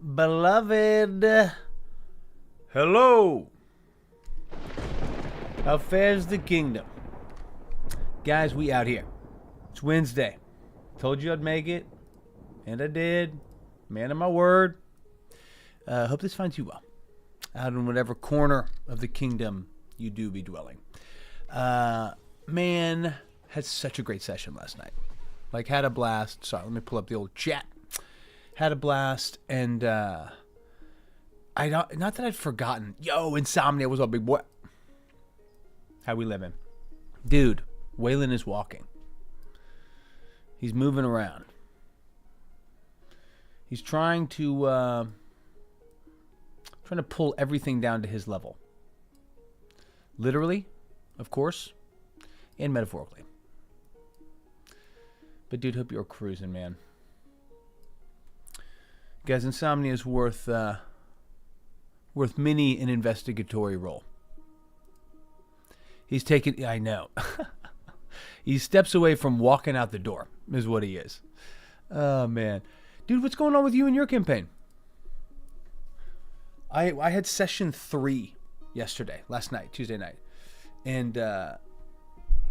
Beloved, hello. How fares the kingdom? Guys, we out here. It's Wednesday. Told you I'd make it, and I did. Man of my word. Hope this finds you well, out in whatever corner of the kingdom you do be dwelling. Man, had such a great session last night. Like, had a blast. Sorry, let me pull up the old chat. Had a blast, and not that I'd forgotten. Yo, Insomnia was a big boy. How we living? Dude, Waylon is walking. He's moving around. He's trying to pull everything down to his level. Literally, of course, and metaphorically. But dude, hope you're cruising, man. Guys, Insomnia is worth many an investigatory role. He's taken, I know. He steps away from walking out the door, is what he is. Oh, man. Dude, what's going on with you and your campaign? I had session 3 last night, Tuesday night. And,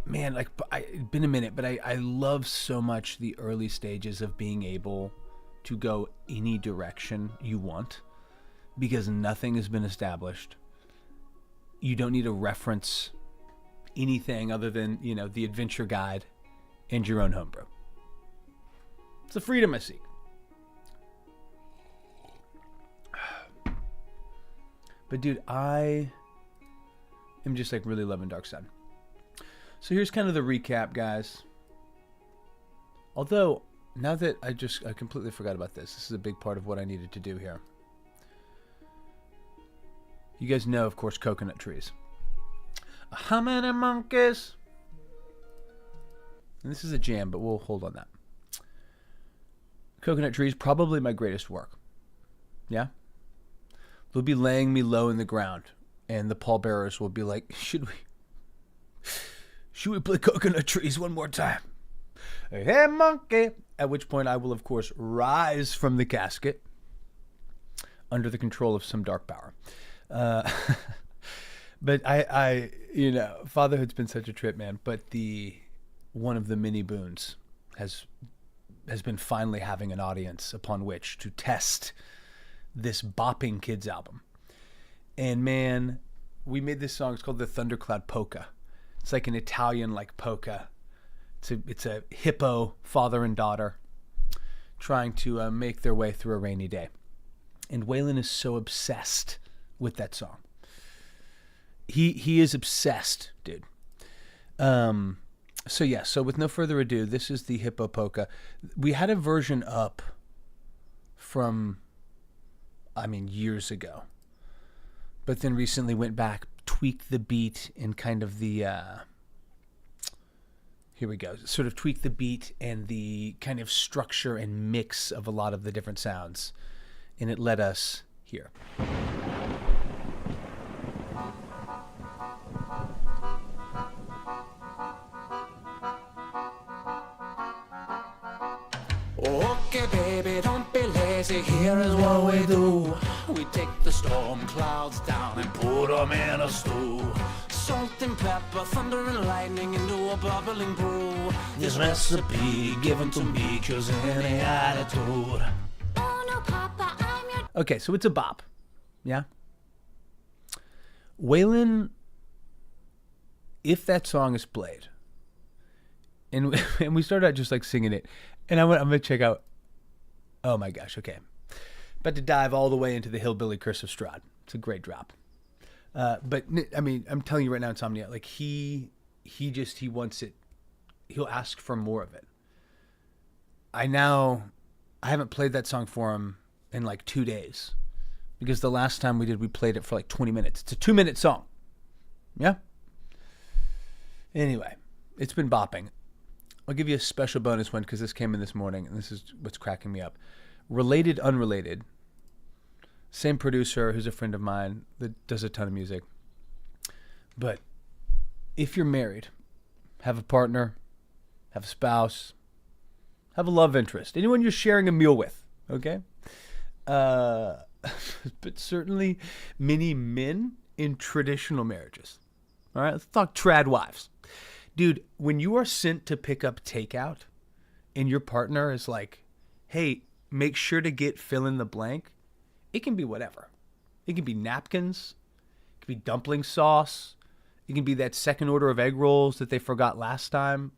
man, like, it's been a minute, but I love so much the early stages of being able to go any direction you want, because nothing has been established. You don't need to reference anything other than, the adventure guide and your own homebrew. It's the freedom I seek. But dude, I am just like really loving Dark Sun. So here's kind of the recap, guys. Although, now that I completely forgot about this. This is a big part of what I needed to do here. You guys know, of course, coconut trees. How many monkeys? And this is a jam, but we'll hold on that. Coconut trees, probably my greatest work. Yeah? They'll be laying me low in the ground, and the pallbearers will be like, should we play coconut trees one more time? Hey, monkey! At which point I will, of course, rise from the casket under the control of some dark power. But I fatherhood's been such a trip, man. But one of the many boons has been finally having an audience upon which to test this bopping kids album. And man, we made this song. It's called the Thundercloud Polka. It's like an Italian like polka. It's a hippo father and daughter trying to make their way through a rainy day. And Waylon is so obsessed with that song. He is obsessed, dude. So with no further ado, this is the hippo polka. We had a version up from, years ago. But then recently went back, tweaked the beat and kind of the... Here we go. Sort of tweak the beat and the kind of structure and mix of a lot of the different sounds. And it led us here. Okay, baby, don't be lazy. Here is what we do. We take the storm clouds down and put them in a stew. Salt and pepper, thunder and lightning into a bubbling brew. This recipe given to me, 'cause any attitude. Oh no, Papa, I'm your... Okay, so it's a bop. Yeah? Waylon, if that song is played, and we started out just like singing it, and I'm going to check out, oh my gosh, okay. About to dive all the way into the Hillbilly Curse of Strahd. It's a great drop. But I'm telling you right now, Insomnia, like he wants it. He'll ask for more of it. I haven't played that song for him in like 2 days, because the last time we played it for like 20 minutes. It's a 2-minute song. Yeah. Anyway, it's been bopping. I'll give you a special bonus one because this came in this morning, and this is what's cracking me up. Related, unrelated. Same producer who's a friend of mine that does a ton of music. But if you're married, have a partner, have a spouse, have a love interest, anyone you're sharing a meal with, okay? uh, but certainly many men in traditional marriages. All right, let's talk trad wives. Dude, when you are sent to pick up takeout and your partner is like, hey, make sure to get fill in the blank, it can be whatever. It can be napkins, it can be dumpling sauce, it can be that second order of egg rolls that they forgot last time,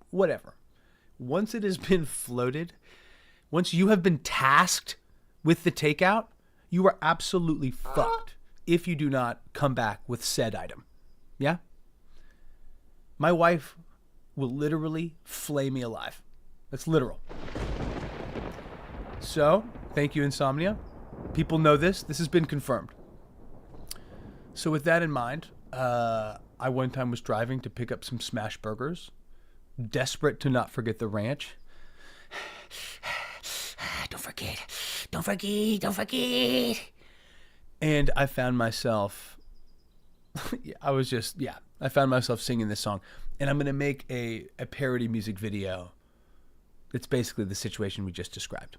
whatever. Once it has been floated, once you have been tasked with the takeout, you are absolutely fucked if you do not come back with said item. Yeah? My wife will literally flay me alive. That's literal. So, thank you, Insomnia. People know this. This has been confirmed. So with that in mind, I one time was driving to pick up some smash burgers, desperate to not forget the ranch. Don't forget. And I found myself, I found myself singing this song. And I'm going to make a parody music video that's basically the situation we just described.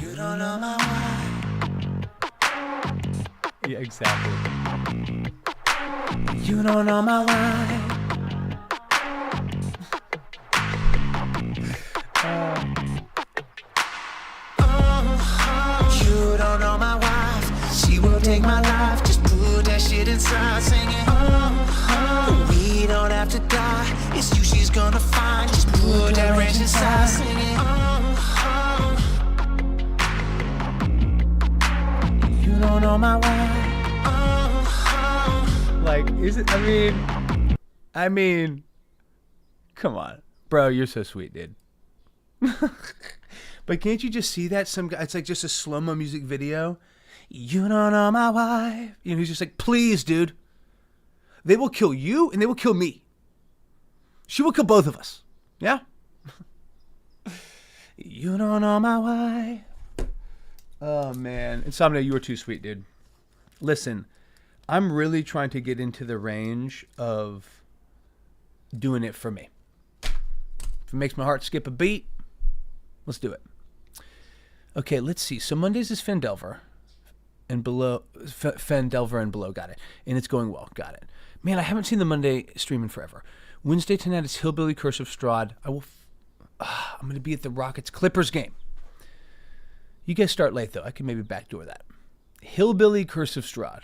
You don't know my wife. Yeah, exactly. You don't know my wife. You don't know my wife. She will take my life. Just put that shit inside, singing. We don't have to die. It's you she's gonna find. Just put that ranch inside, singing. You don't know my wife. Like, is it? I mean, come on, bro, you're so sweet, dude. But can't you just see that? Some guy, it's like just a slow-mo music video. You don't know my wife. You know, he's just like, please, dude. They will kill you and they will kill me. She will kill both of us. Yeah? You don't know my wife. Oh, man. Insomnia, you were too sweet, dude. Listen, I'm really trying to get into the range of doing it for me. If it makes my heart skip a beat, let's do it. Okay, let's see. So Mondays is Fandelver and below, Fandelver and below, got it. And it's going well, got it. Man, I haven't seen the Monday stream in forever. Wednesday tonight is Hillbilly Curse of Strahd. I'm going to be at the Rockets Clippers game. You guys start late, though. I can maybe backdoor that. Hillbilly Curse of Strahd.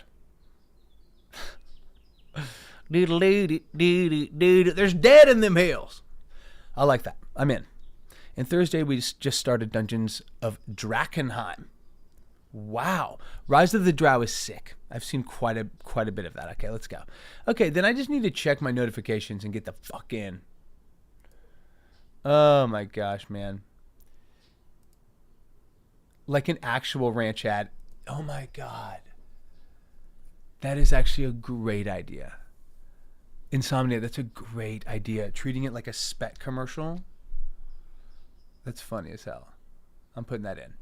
There's dead in them hills. I like that. I'm in. And Thursday, we just started Dungeons of Drakkenheim. Wow. Rise of the Drow is sick. I've seen quite a bit of that. Okay, let's go. Okay, then I just need to check my notifications and get the fuck in. Oh my gosh, man. Like an actual ranch ad. Oh my God. That is actually a great idea. Insomnia, that's a great idea. Treating it like a spec commercial. That's funny as hell. I'm putting that in.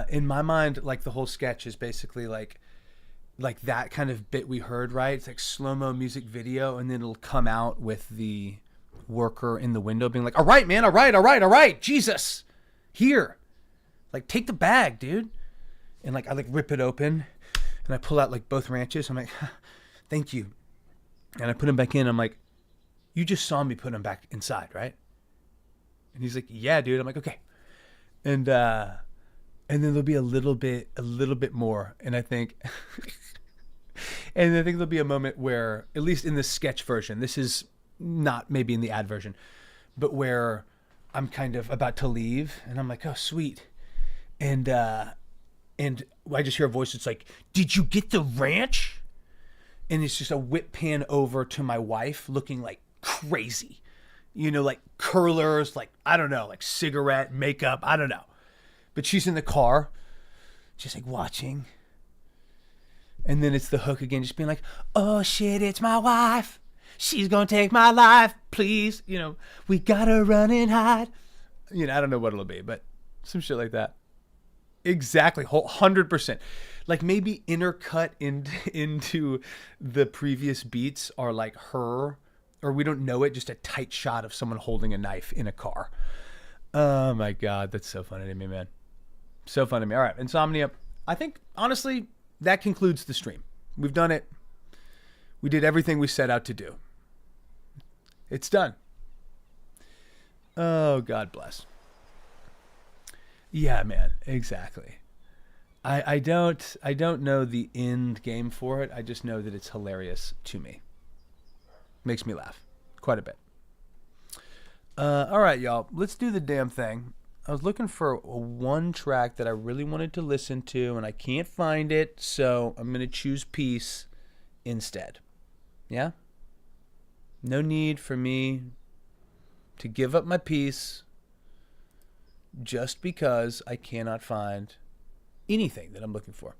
In my mind, like the whole sketch is basically like that kind of bit we heard, right? It's like slow-mo music video, and then it'll come out with the worker in the window being like, all right, man, all right, Jesus, here. Like, take the bag, dude. And like I like rip it open, and I pull out like both ranches. I'm like, thank you. And I put them back in. I'm like, you just saw me put them back inside, right? And he's like, yeah, dude. I'm like, okay. And then there'll be a little bit more. And I think there'll be a moment where, at least in the sketch version, this is not maybe in the ad version, but where I'm kind of about to leave and I'm like, oh, sweet. And I just hear a voice that's like, did you get the ranch? And it's just a whip pan over to my wife looking like crazy. You know, like curlers, like, I don't know, like cigarette, makeup, I don't know. But she's in the car, just like watching. And then it's the hook again, just being like, oh shit, it's my wife. She's gonna take my life, please. You know, we gotta run and hide. You know, I don't know what it'll be, but some shit like that. Exactly, 100%. Like maybe intercut into the previous beats are like her, or we don't know it, just a tight shot of someone holding a knife in a car. Oh my God, that's so funny to me, man. So funny to me. All right, Insomnia. I think, honestly, that concludes the stream. We've done it. We did everything we set out to do. It's done. Oh, God bless. Yeah, man, exactly. I don't know the end game for it. I just know that it's hilarious to me. Makes me laugh quite a bit. All right, y'all. Let's do the damn thing. I was looking for one track that I really wanted to listen to, and I can't find it, so I'm going to choose Peace instead. Yeah? No need for me to give up my peace just because I cannot find anything that I'm looking for.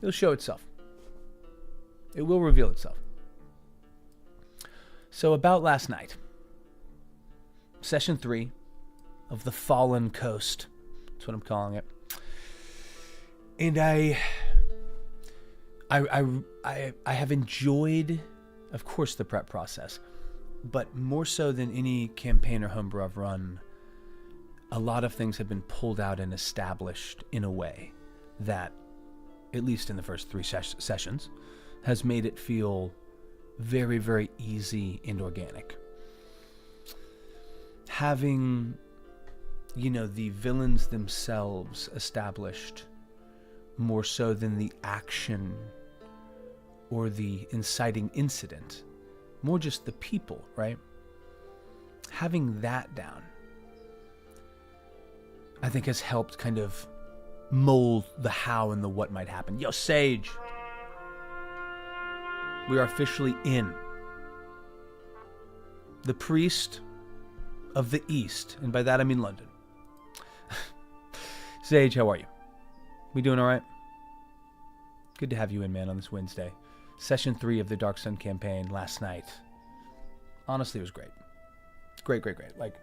It'll show itself. It will reveal itself. So about last night, session 3 of the Fallen Coast. That's what I'm calling it. And I have enjoyed, of course, the prep process, but more so than any campaign or homebrew I've run, a lot of things have been pulled out and established in a way that, at least in the first 3 sessions, has made it feel very, very easy and organic. Having, the villains themselves established more so than the action or the inciting incident, more just the people, right? Having that down, I think, has helped kind of mold the how and the what might happen. Yo, Sage! We are officially in. The priest of the East, and by that I mean London. Sage, how are you? We doing all right? Good to have you in, man, on this Wednesday. Session 3 of the Dark Sun campaign last night. Honestly, it was great. Great. Like,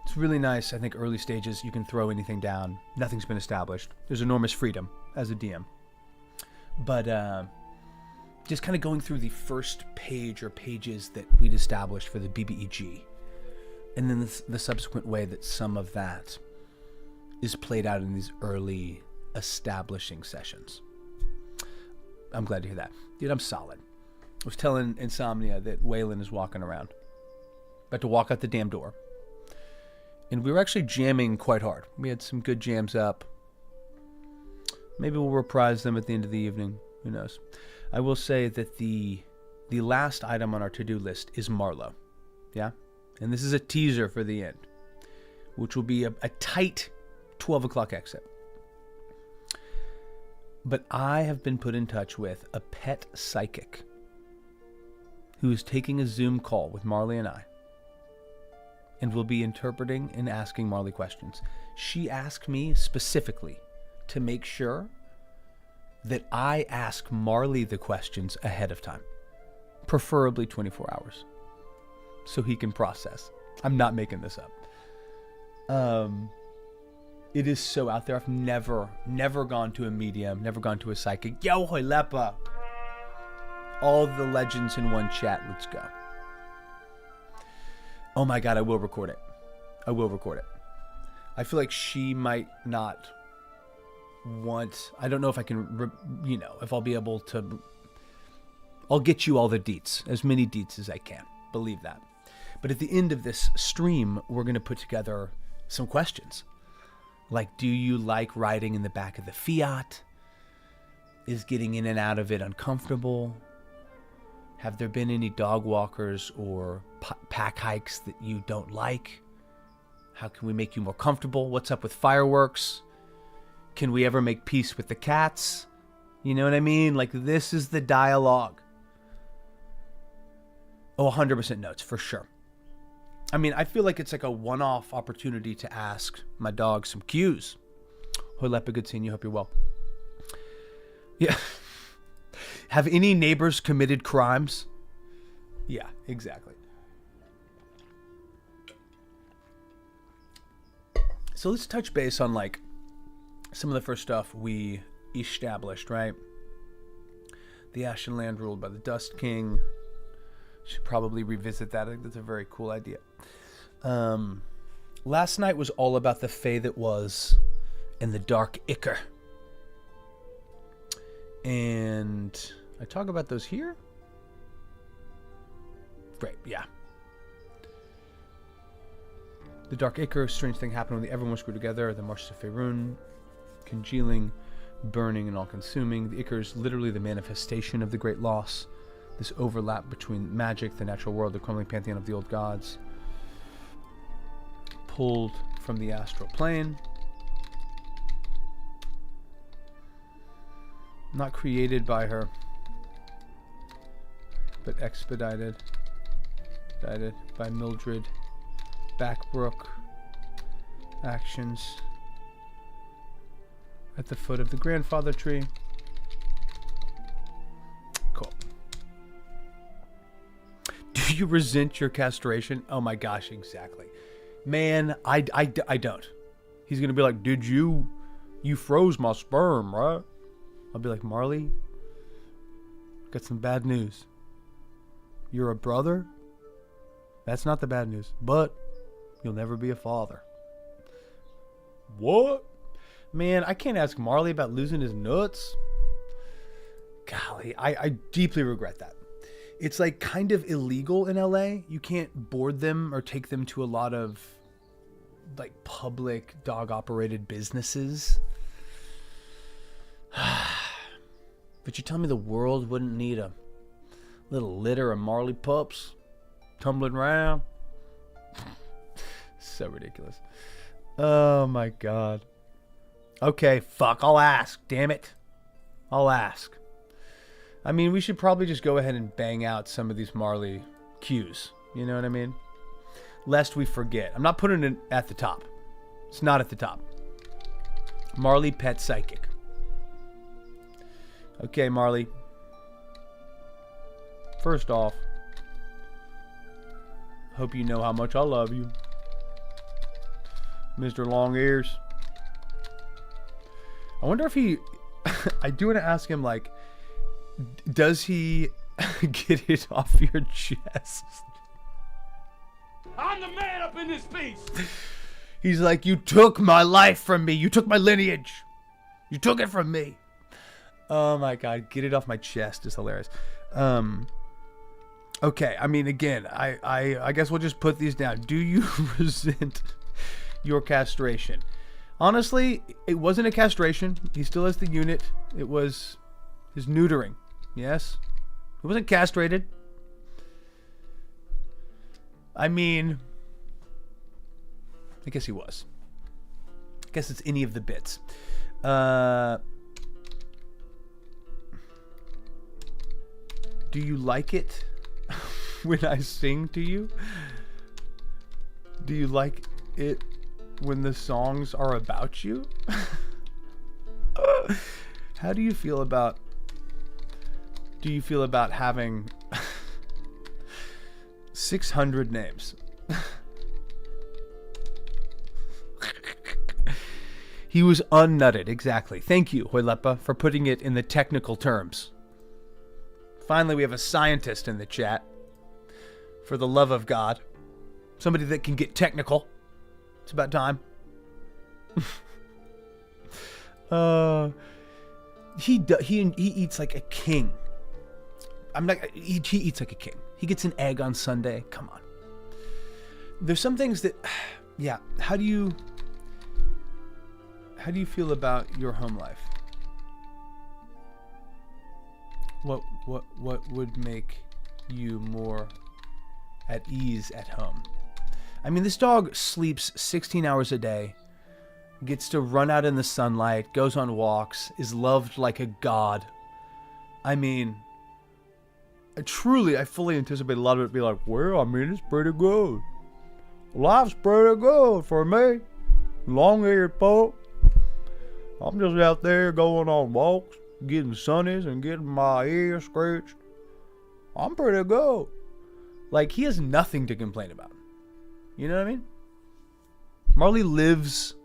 it's really nice. I think early stages, you can throw anything down. Nothing's been established. There's enormous freedom as a DM. But just kind of going through the first page or pages that we'd established for the BBEG, and then the subsequent way that some of that is played out in these early establishing sessions. I'm glad to hear that. Dude, I'm solid. I was telling Insomnia that Waylon is walking around. About to walk out the damn door. And we were actually jamming quite hard. We had some good jams up. Maybe we'll reprise them at the end of the evening. Who knows? I will say that the last item on our to-do list is Marlowe. Yeah? And this is a teaser for the end, which will be a tight 12 o'clock exit. But I have been put in touch with a pet psychic who is taking a Zoom call with Marley and I, and will be interpreting and asking Marley questions. She asked me specifically to make sure that I ask Marley the questions ahead of time, preferably 24 hours, so he can process. I'm not making this up. It is so out there. I've never gone to a medium, never gone to a psychic. Yo, Hoilepa! All the legends in one chat. Let's go. Oh my God, I will record it. I feel like she might not want... I don't know if I can, if I'll be able to... I'll get you all the deets, as many deets as I can. Believe that. But at the end of this stream, we're going to put together some questions. Like, do you like riding in the back of the Fiat? Is getting in and out of it uncomfortable? Have there been any dog walkers or pack hikes that you don't like? How can we make you more comfortable? What's up with fireworks? Can we ever make peace with the cats? You know what I mean? Like, this is the dialogue. Oh, 100% notes, for sure. I mean, I feel like it's like a one-off opportunity to ask my dog some cues. Hoilepa, good seeing you. Hope you're well. Yeah. Have any neighbors committed crimes? Yeah, exactly. So let's touch base on like some of the first stuff we established, right? The Ashen Land ruled by the Dust King. Should probably revisit that. I think that's a very cool idea. Last night was all about the Fae that was and the Dark Ichor. And I talk about those here? Great, yeah. The Dark Ichor, strange thing happened when the everyone screwed together. The Marshes of Faerun, congealing, burning, and all-consuming. The Ichor is literally the manifestation of the Great Loss. This overlap between magic, the natural world, the crumbling pantheon of the old gods. Pulled from the astral plane. Not created by her, but expedited by Mildred Backbrook. Actions at the foot of the grandfather tree. Cool. Do you resent your castration? Oh my gosh, exactly. Man, I don't. He's going to be like, did you froze my sperm, right? I'll be like, Marley, got some bad news. You're a brother? That's not the bad news, but you'll never be a father. What? Man, I can't ask Marley about losing his nuts. Golly, I deeply regret that. It's like kind of illegal in LA. You can't board them or take them to a lot of like public dog operated businesses. But you tell me the world wouldn't need a little litter of Marley pups tumbling around? So ridiculous. Oh my God. Okay, fuck, I'll ask, damn it. I'll ask. I mean, we should probably just go ahead and bang out some of these Marley cues. You know what I mean? Lest we forget. I'm not putting it at the top. It's not at the top. Marley Pet Psychic. Okay, Marley. First off, hope you know how much I love you, Mr. Long Ears. I wonder if he... I do want to ask him, like, does he get it off your chest? I'm the man up in this piece. He's like, you took my life from me. You took my lineage. You took it from me. Oh my God, get it off my chest is hilarious. Okay, I mean, again, I guess we'll just put these down. Do you resent your castration? Honestly, it wasn't a castration. He still has the unit. It was his neutering. Yes? He wasn't castrated. I mean, I guess he was. I guess it's any of the bits. Do you like it when I sing to you? Do you like it when the songs are about you? How do you feel about... Do you feel about having 600 names? He was unnutted, exactly. Thank you, Hoylepa, for putting it in the technical terms. Finally, we have a scientist in the chat. For the love of God. Somebody that can get technical. It's about time. He eats like a king. He eats like a king. He gets an egg on Sunday. Come on. There's some things that, yeah. How do you feel about your home life? What would make you more at ease at home? I mean, this dog sleeps 16 hours a day, gets to run out in the sunlight, goes on walks, is loved like a god. I mean, I fully anticipate a lot of it be like, well, I mean, it's pretty good. Life's pretty good for me. Long-haired pup. I'm just out there going on walks, getting sunnies and getting my ears scratched. I'm pretty good. Like, he has nothing to complain about. You know what I mean? Marley lives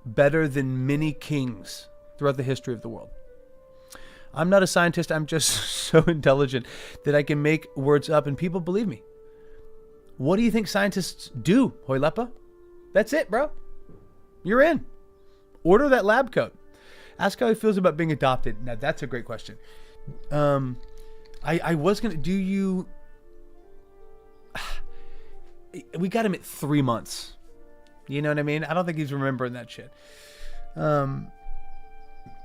better than many kings throughout the history of the world. I'm not a scientist. I'm just so intelligent that I can make words up and people believe me. What do you think scientists do, Hoilepa? That's it, bro. You're in. Order that lab coat. Ask how he feels about being adopted. Now, that's a great question. I was going to... Do you... We got him at 3 months. You know what I mean? I don't think he's remembering that shit. Do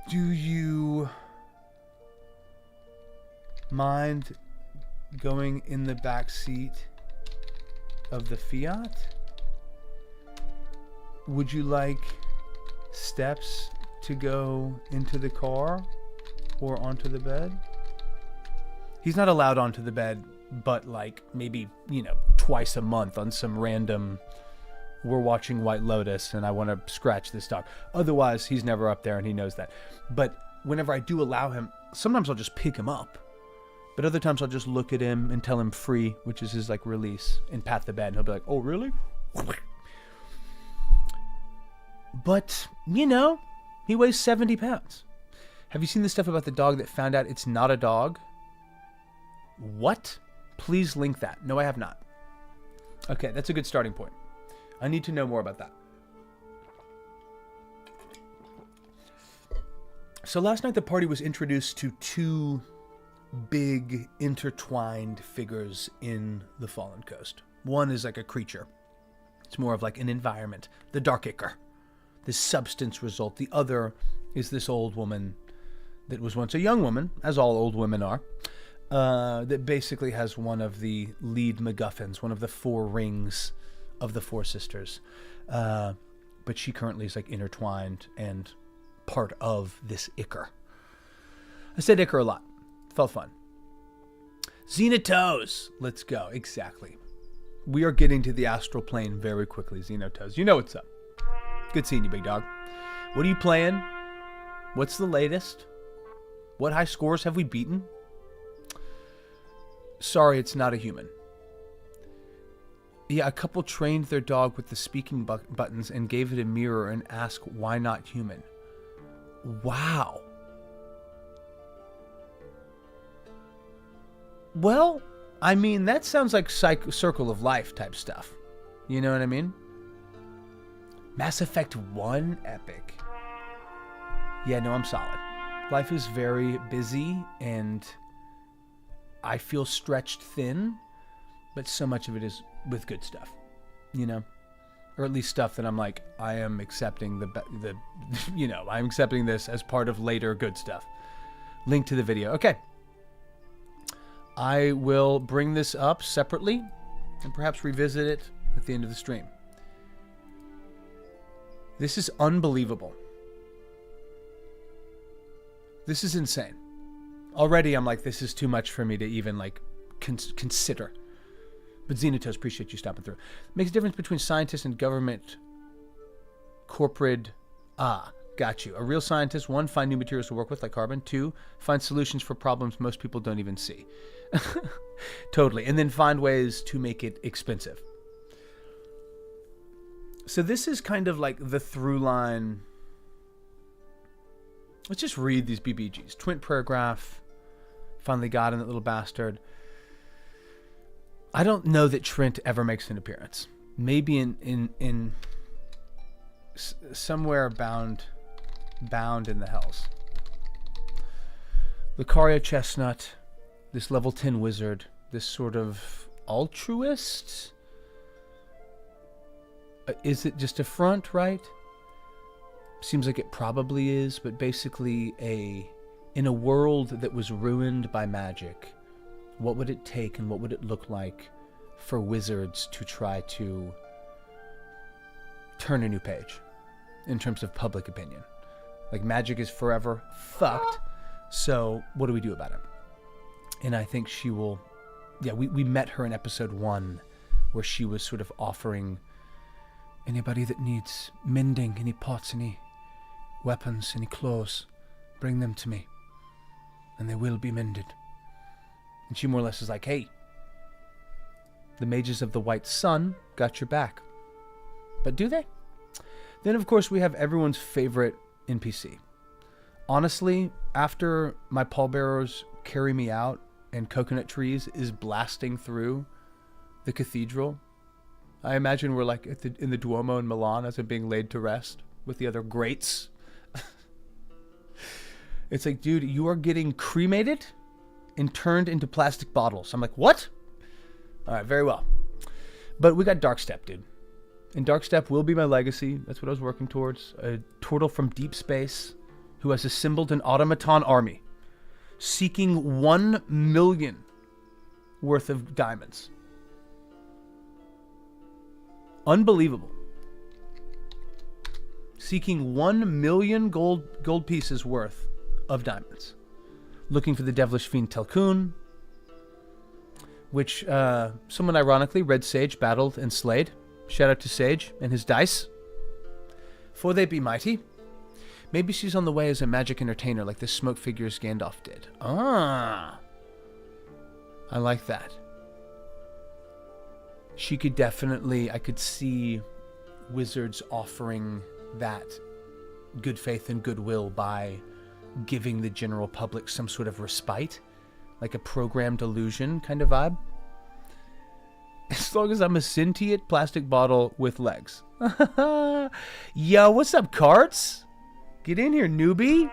you mind going in the back seat of the Fiat? Would you like steps to go into the car or onto the bed? He's not allowed onto the bed, but like maybe, twice a month on some random, we're watching White Lotus and I want to scratch this dog. Otherwise, he's never up there and he knows that. But whenever I do allow him, sometimes I'll just pick him up. But other times I'll just look at him and tell him free, which is his like release, and pat the bed. And he'll be like, oh, really? But, he weighs 70 pounds. Have you seen the stuff about the dog that found out it's not a dog? What? Please link that. No, I have not. Okay, that's a good starting point. I need to know more about that. So last night the party was introduced to 2 big intertwined figures in the Fallen Coast. One is like a creature. It's more of like an environment. The Dark Ichor. This substance result. The other is this old woman that was once a young woman, as all old women are, that basically has one of the lead MacGuffins, one of the 4 rings of the 4 sisters. But she currently is like intertwined and part of this Ichor. I said Ichor a lot. Felt fun. Xenotoes. Let's go. Exactly. We are getting to the astral plane very quickly, Xenotoes. You know what's up. Good seeing you, big dog. What are you playing? What's the latest? What high scores have we beaten? Sorry, it's not a human. Yeah, a couple trained their dog with the speaking buttons and gave it a mirror and asked, why not human? Wow. Well, I mean, that sounds like Circle of Life type stuff. You know what I mean? Mass Effect 1 epic. Yeah, no, I'm solid. Life is very busy and I feel stretched thin, but so much of it is with good stuff, or at least stuff that I'm like, I am accepting I'm accepting this as part of later good stuff. Link to the video. Okay. I will bring this up separately and perhaps revisit it at the end of the stream. This is unbelievable. This is insane. Already I'm like, this is too much for me to even like consider. But Xenotoes, appreciate you stopping through. Makes a difference between scientists and government corporate. Got you. A real scientist, 1, find new materials to work with like carbon. 2, find solutions for problems most people don't even see. Totally. And then find ways to make it expensive. So this is kind of like the through line. Let's just read these BBGs. Twin paragraph. Finally got him, that little bastard. I don't know that Trent ever makes an appearance. Maybe in somewhere bound in the hells. Lucario Chestnut, this level 10 wizard, this sort of altruist. Is it just a front, right? Seems like it probably is, but basically in a world that was ruined by magic, what would it take and what would it look like for wizards to try to turn a new page in terms of public opinion? Like, magic is forever fucked, so what do we do about it? And I think she will... Yeah, we met her in episode 1 where she was sort of offering anybody that needs mending, any pots, any weapons, any clothes, bring them to me and they will be mended. And she more or less is like, hey, the mages of the White Sun got your back. But do they? Then, of course, we have everyone's favorite NPC. Honestly, after my pallbearers carry me out and Coconut Trees is blasting through the cathedral, I imagine we're like in the Duomo in Milan as I'm being laid to rest with the other greats. It's like, dude, you are getting cremated and turned into plastic bottles. I'm like, what? All right, very well. But we got Darkstep, dude. And Darkstep will be my legacy. That's what I was working towards. A turtle from deep space who has assembled an automaton army seeking 1 million worth of diamonds. Unbelievable. Seeking 1 million gold pieces worth of diamonds. Looking for the devilish fiend Telkun, which someone ironically, Red Sage, battled and slayed. Shout out to Sage and his dice. For they be mighty. Maybe she's on the way as a magic entertainer like the smoke figures Gandalf did. Ah. I like that. She could definitely, I could see wizards offering that good faith and goodwill by giving the general public some sort of respite, like a programmed illusion kind of vibe. As long as I'm a sentient plastic bottle with legs. Yo, what's up, Carts? Get in here, newbie.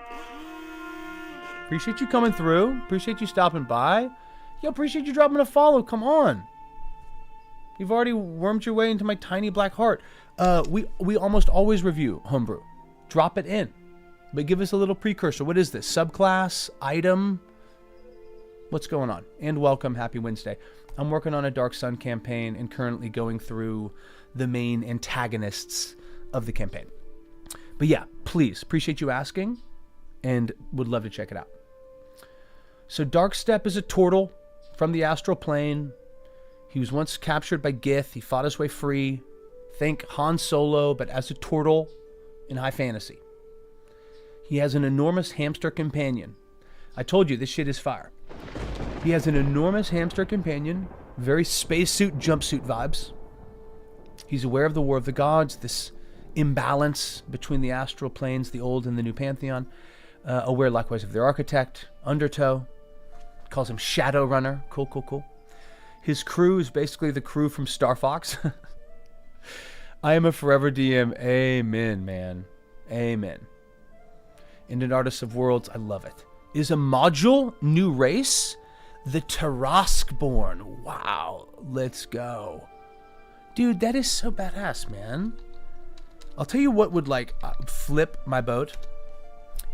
Appreciate you coming through. Appreciate you stopping by. Yo, appreciate you dropping a follow. Come on. You've already wormed your way into my tiny black heart. We almost always review Homebrew. Drop it in. But give us a little precursor. What is this? Subclass? Item? What's going on? And welcome. Happy Wednesday. I'm working on a Dark Sun campaign and currently going through the main antagonists of the campaign. But yeah, please, appreciate you asking and would love to check it out. So Darkstep is a turtle from the astral plane. He was once captured by Gith. He fought his way free. Think Han Solo, but as a turtle in high fantasy. He has an enormous hamster companion. I told you, this shit is fire. He has an enormous hamster companion, very spacesuit, jumpsuit vibes. He's aware of the War of the Gods, this imbalance between the astral planes, the old and the new pantheon. Aware likewise of their architect, Undertow. Calls him Shadowrunner. Cool, cool, cool. His crew is basically the crew from Star Fox. I am a forever DM. Amen, man. Amen. And an Artist of Worlds, I love it. Is a module new race? The Taraskborn. Wow. Let's go. Dude, that is so badass, man. I'll tell you what would like flip my boat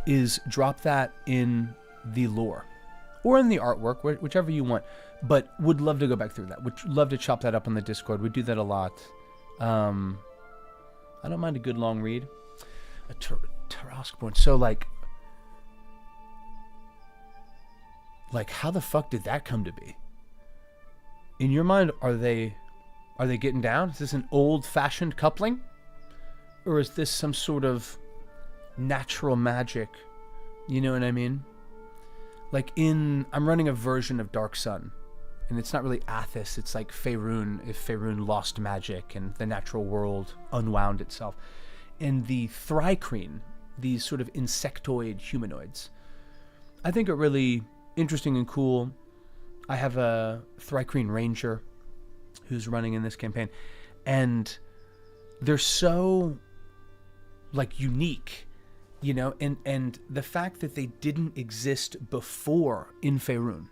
is drop that in the lore or in the artwork, whichever you want. But would love to go back through that. Would love to chop that up on the Discord. We do that a lot. I don't mind a good long read. A Taraskborn. So like how the fuck did that come to be? In your mind, are they getting down? Is this an old-fashioned coupling? Or is this some sort of natural magic? You know what I mean? Like I'm running a version of Dark Sun. And it's not really Athos, it's like Faerun, if Faerun lost magic and the natural world unwound itself. And the Thrycreen, these sort of insectoid humanoids, I think are really interesting and cool. I have a Thrycreen Ranger who's running in this campaign, and they're so like unique, you know, and the fact that they didn't exist before in Faerun.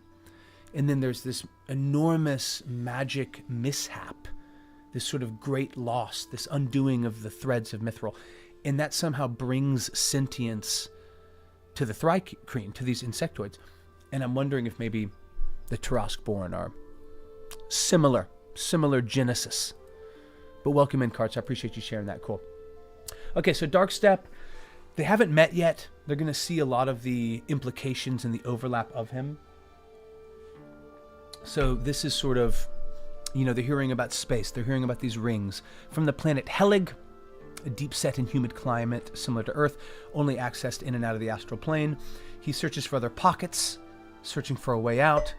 And then there's this enormous magic mishap, this sort of great loss, this undoing of the threads of Mithril. And that somehow brings sentience to the Thrycreen, to these insectoids. And I'm wondering if maybe the Taraskborn are similar genesis. But welcome in, Carts. I appreciate you sharing that. Cool. Okay, so Darkstep, they haven't met yet. They're going to see a lot of the implications and the overlap of him. So this is sort of, you know, they're hearing about space. They're hearing about these rings from the planet Helig, a deep set and humid climate similar to Earth, only accessed in and out of the astral plane. He searches for other pockets, searching for a way out.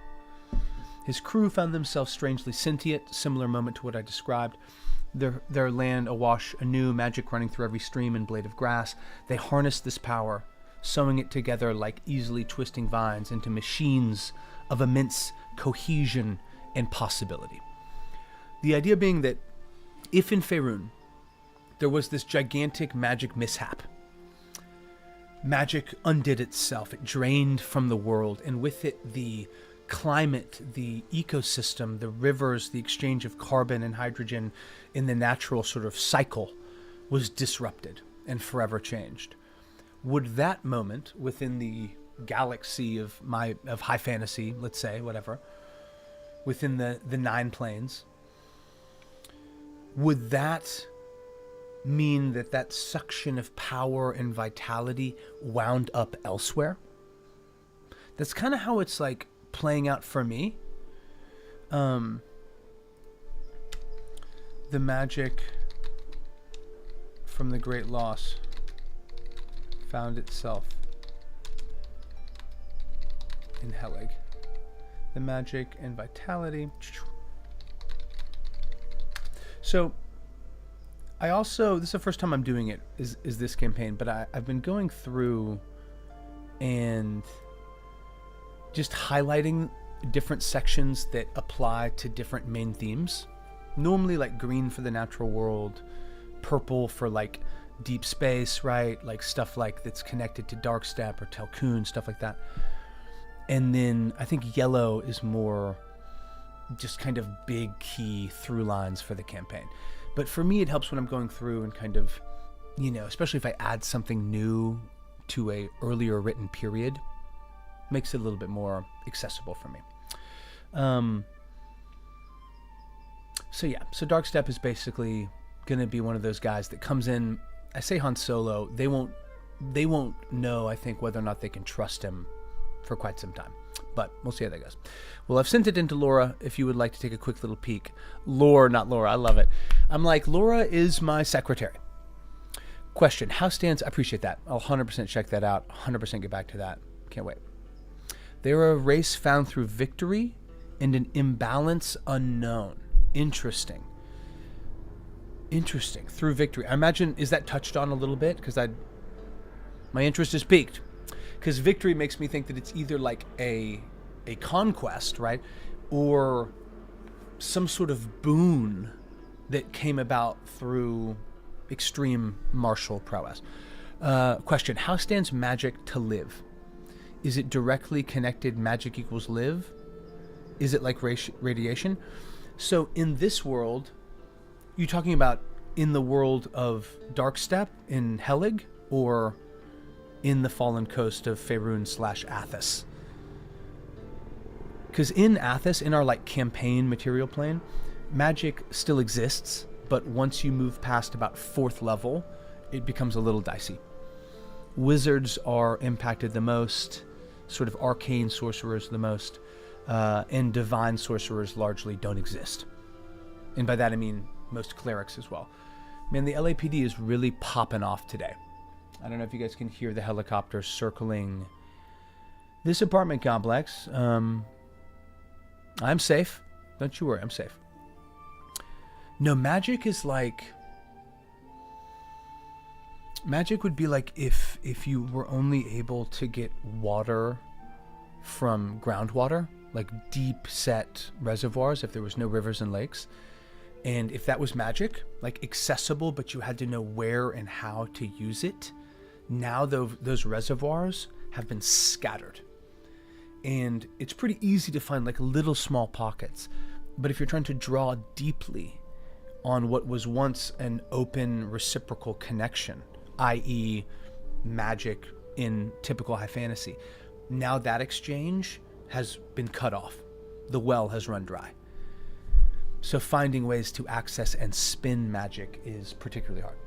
His crew found themselves strangely sentient, similar moment to what I described. their land awash anew, magic running through every stream and blade of grass. They harness this power, sewing it together like easily twisting vines into machines of immense cohesion and possibility. The idea being that if in Faerun there was this gigantic magic mishap, magic undid itself, it drained from the world, and with it the climate, the ecosystem, the rivers, the exchange of carbon and hydrogen in the natural sort of cycle was disrupted and forever changed. Would that moment within the galaxy of high fantasy, let's say, whatever, within the 9 planes, would that mean that suction of power and vitality wound up elsewhere? That's kind of how it's like playing out for me. The magic from the great loss found itself in Helig. The magic and vitality. So I also, this is the first time I'm doing it, is this campaign, but I've been going through and just highlighting different sections that apply to different main themes. Normally like green for the natural world, purple for like deep space, right? Like stuff like that's connected to Darkstep or Telkun, stuff like that. And then I think yellow is more just kind of big key through lines for the campaign. But for me, it helps when I'm going through and kind of, you know, especially if I add something new to a earlier written period, makes it a little bit more accessible for me. So Darkstep is basically going to be one of those guys that comes in. I say Han Solo, they won't know, I think, whether or not they can trust him for quite some time. But we'll see how that goes. Well, I've sent it into Laura if you would like to take a quick little peek. Lore, not Laura. I love it. I'm like, Laura is my secretary. Question, how stands... I appreciate that. I'll 100% check that out. 100% get back to that. Can't wait. They're a race found through victory and an imbalance unknown. Interesting. Through victory. I imagine, is that touched on a little bit? Because my interest is piqued. Because victory makes me think that it's either like a conquest, right? Or some sort of boon that came about through extreme martial prowess. Question, how stands magic to live? Is it directly connected magic equals live? Is it like radiation? So in this world, you talking about in the world of Darkstep in Helig, or in the fallen coast of Faerun / Athos? Because in Athos, in our like campaign material plane, magic still exists, but once you move past about 4th level, it becomes a little dicey. Wizards are impacted the most, sort of arcane sorcerers the most, and divine sorcerers largely don't exist. And by that I mean most clerics as well. Man, the LAPD is really popping off today. I don't know if you guys can hear the helicopters circling this apartment complex. I'm safe. Don't you worry, I'm safe. No, magic is like... Magic would be like if you were only able to get water from groundwater, like deep set reservoirs, if there was no rivers and lakes. And if that was magic, like accessible, but you had to know where and how to use it. Now those reservoirs have been scattered. And it's pretty easy to find like little small pockets. But if you're trying to draw deeply on what was once an open reciprocal connection, i.e. magic in typical high fantasy, now that exchange has been cut off. The well has run dry. So finding ways to access and spin magic is particularly hard.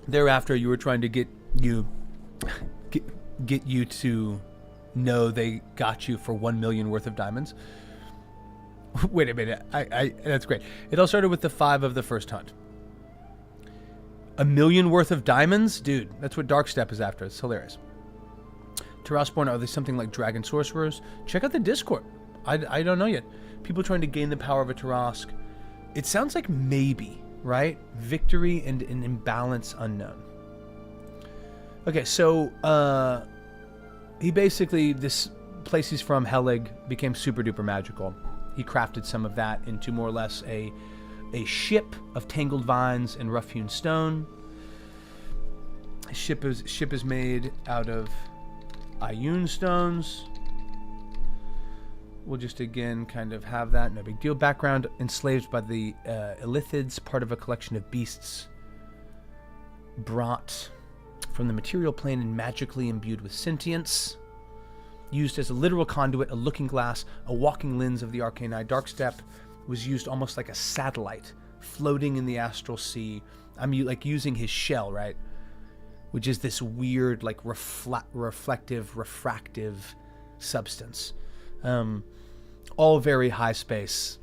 Thereafter, you were trying to get you to know they got you for 1 million worth of diamonds. Wait a minute, I that's great. It all started with the 5 of the first hunt. 1 million worth of diamonds? Dude, that's what Darkstep is after. It's hilarious. Terrasborn, are they something like dragon sorcerers? Check out the Discord. I don't know yet. People trying to gain the power of a Tarask. It sounds like maybe, right? Victory and an imbalance unknown. Okay, so he basically, this place he's from, Helig, became super duper magical. He crafted some of that into more or less a ship of tangled vines and rough-hewn stone. His ship is made out of Ioun stones. We'll just again kind of have that, no big deal. Background: enslaved by the Illithids, part of a collection of beasts brought from the material plane and magically imbued with sentience. Used as a literal conduit, a looking glass, a walking lens of the arcane eye. Darkstep was used almost like a satellite floating in the astral sea. I'm like using his shell, right? Which is this weird, like reflective, refractive substance. All very high space,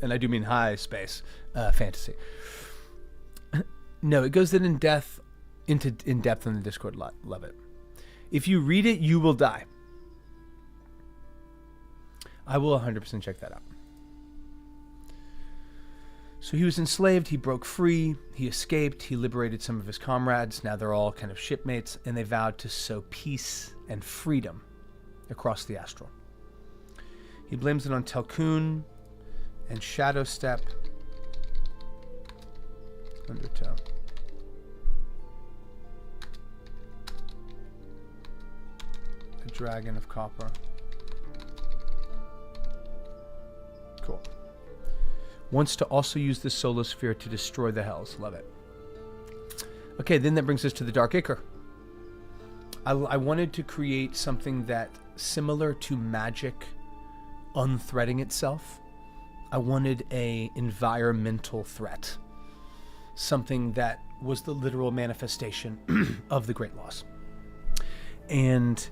and I do mean high space fantasy. No, it goes in depth in the Discord. Love it. If you read it, you will die. I will 100% check that out. So he was enslaved, he broke free, he escaped, he liberated some of his comrades. Now they're all kind of shipmates, and they vowed to sow peace and freedom across the astral. He blames it on Telkun and Shadowstep. Undertow. The Dragon of Copper. Cool. Wants to also use the Solar Sphere to destroy the Hells. Love it. Okay, then that brings us to the Dark Acre. I wanted to create something that similar to magic unthreading itself. I wanted a environmental threat. Something that was the literal manifestation of the Great Loss. And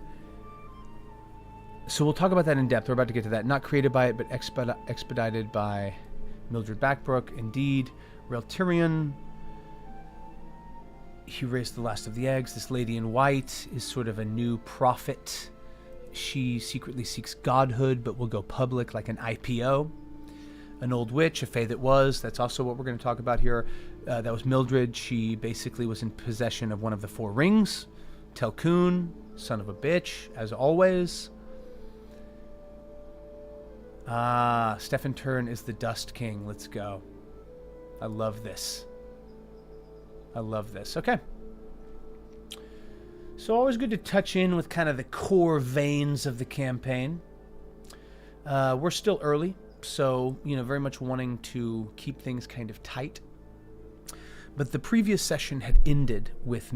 so we'll talk about that in depth. We're about to get to that. Not created by it, but expedited by Mildred Backbrook. Indeed, Reltyrion. He raised the last of the eggs. This lady in white is sort of a new prophet. She secretly seeks godhood, but will go public like an IPO. An old witch, a fae that was. That's also what we're going to talk about here. That was Mildred. She basically was in possession of one of the 4 rings. Telkun, son of a bitch, as always. Stefan Turn is the Dust King. Let's go. I love this. I love this. Okay. So always good to touch in with kind of the core veins of the campaign. We're still early, so, very much wanting to keep things kind of tight. But the previous session had ended with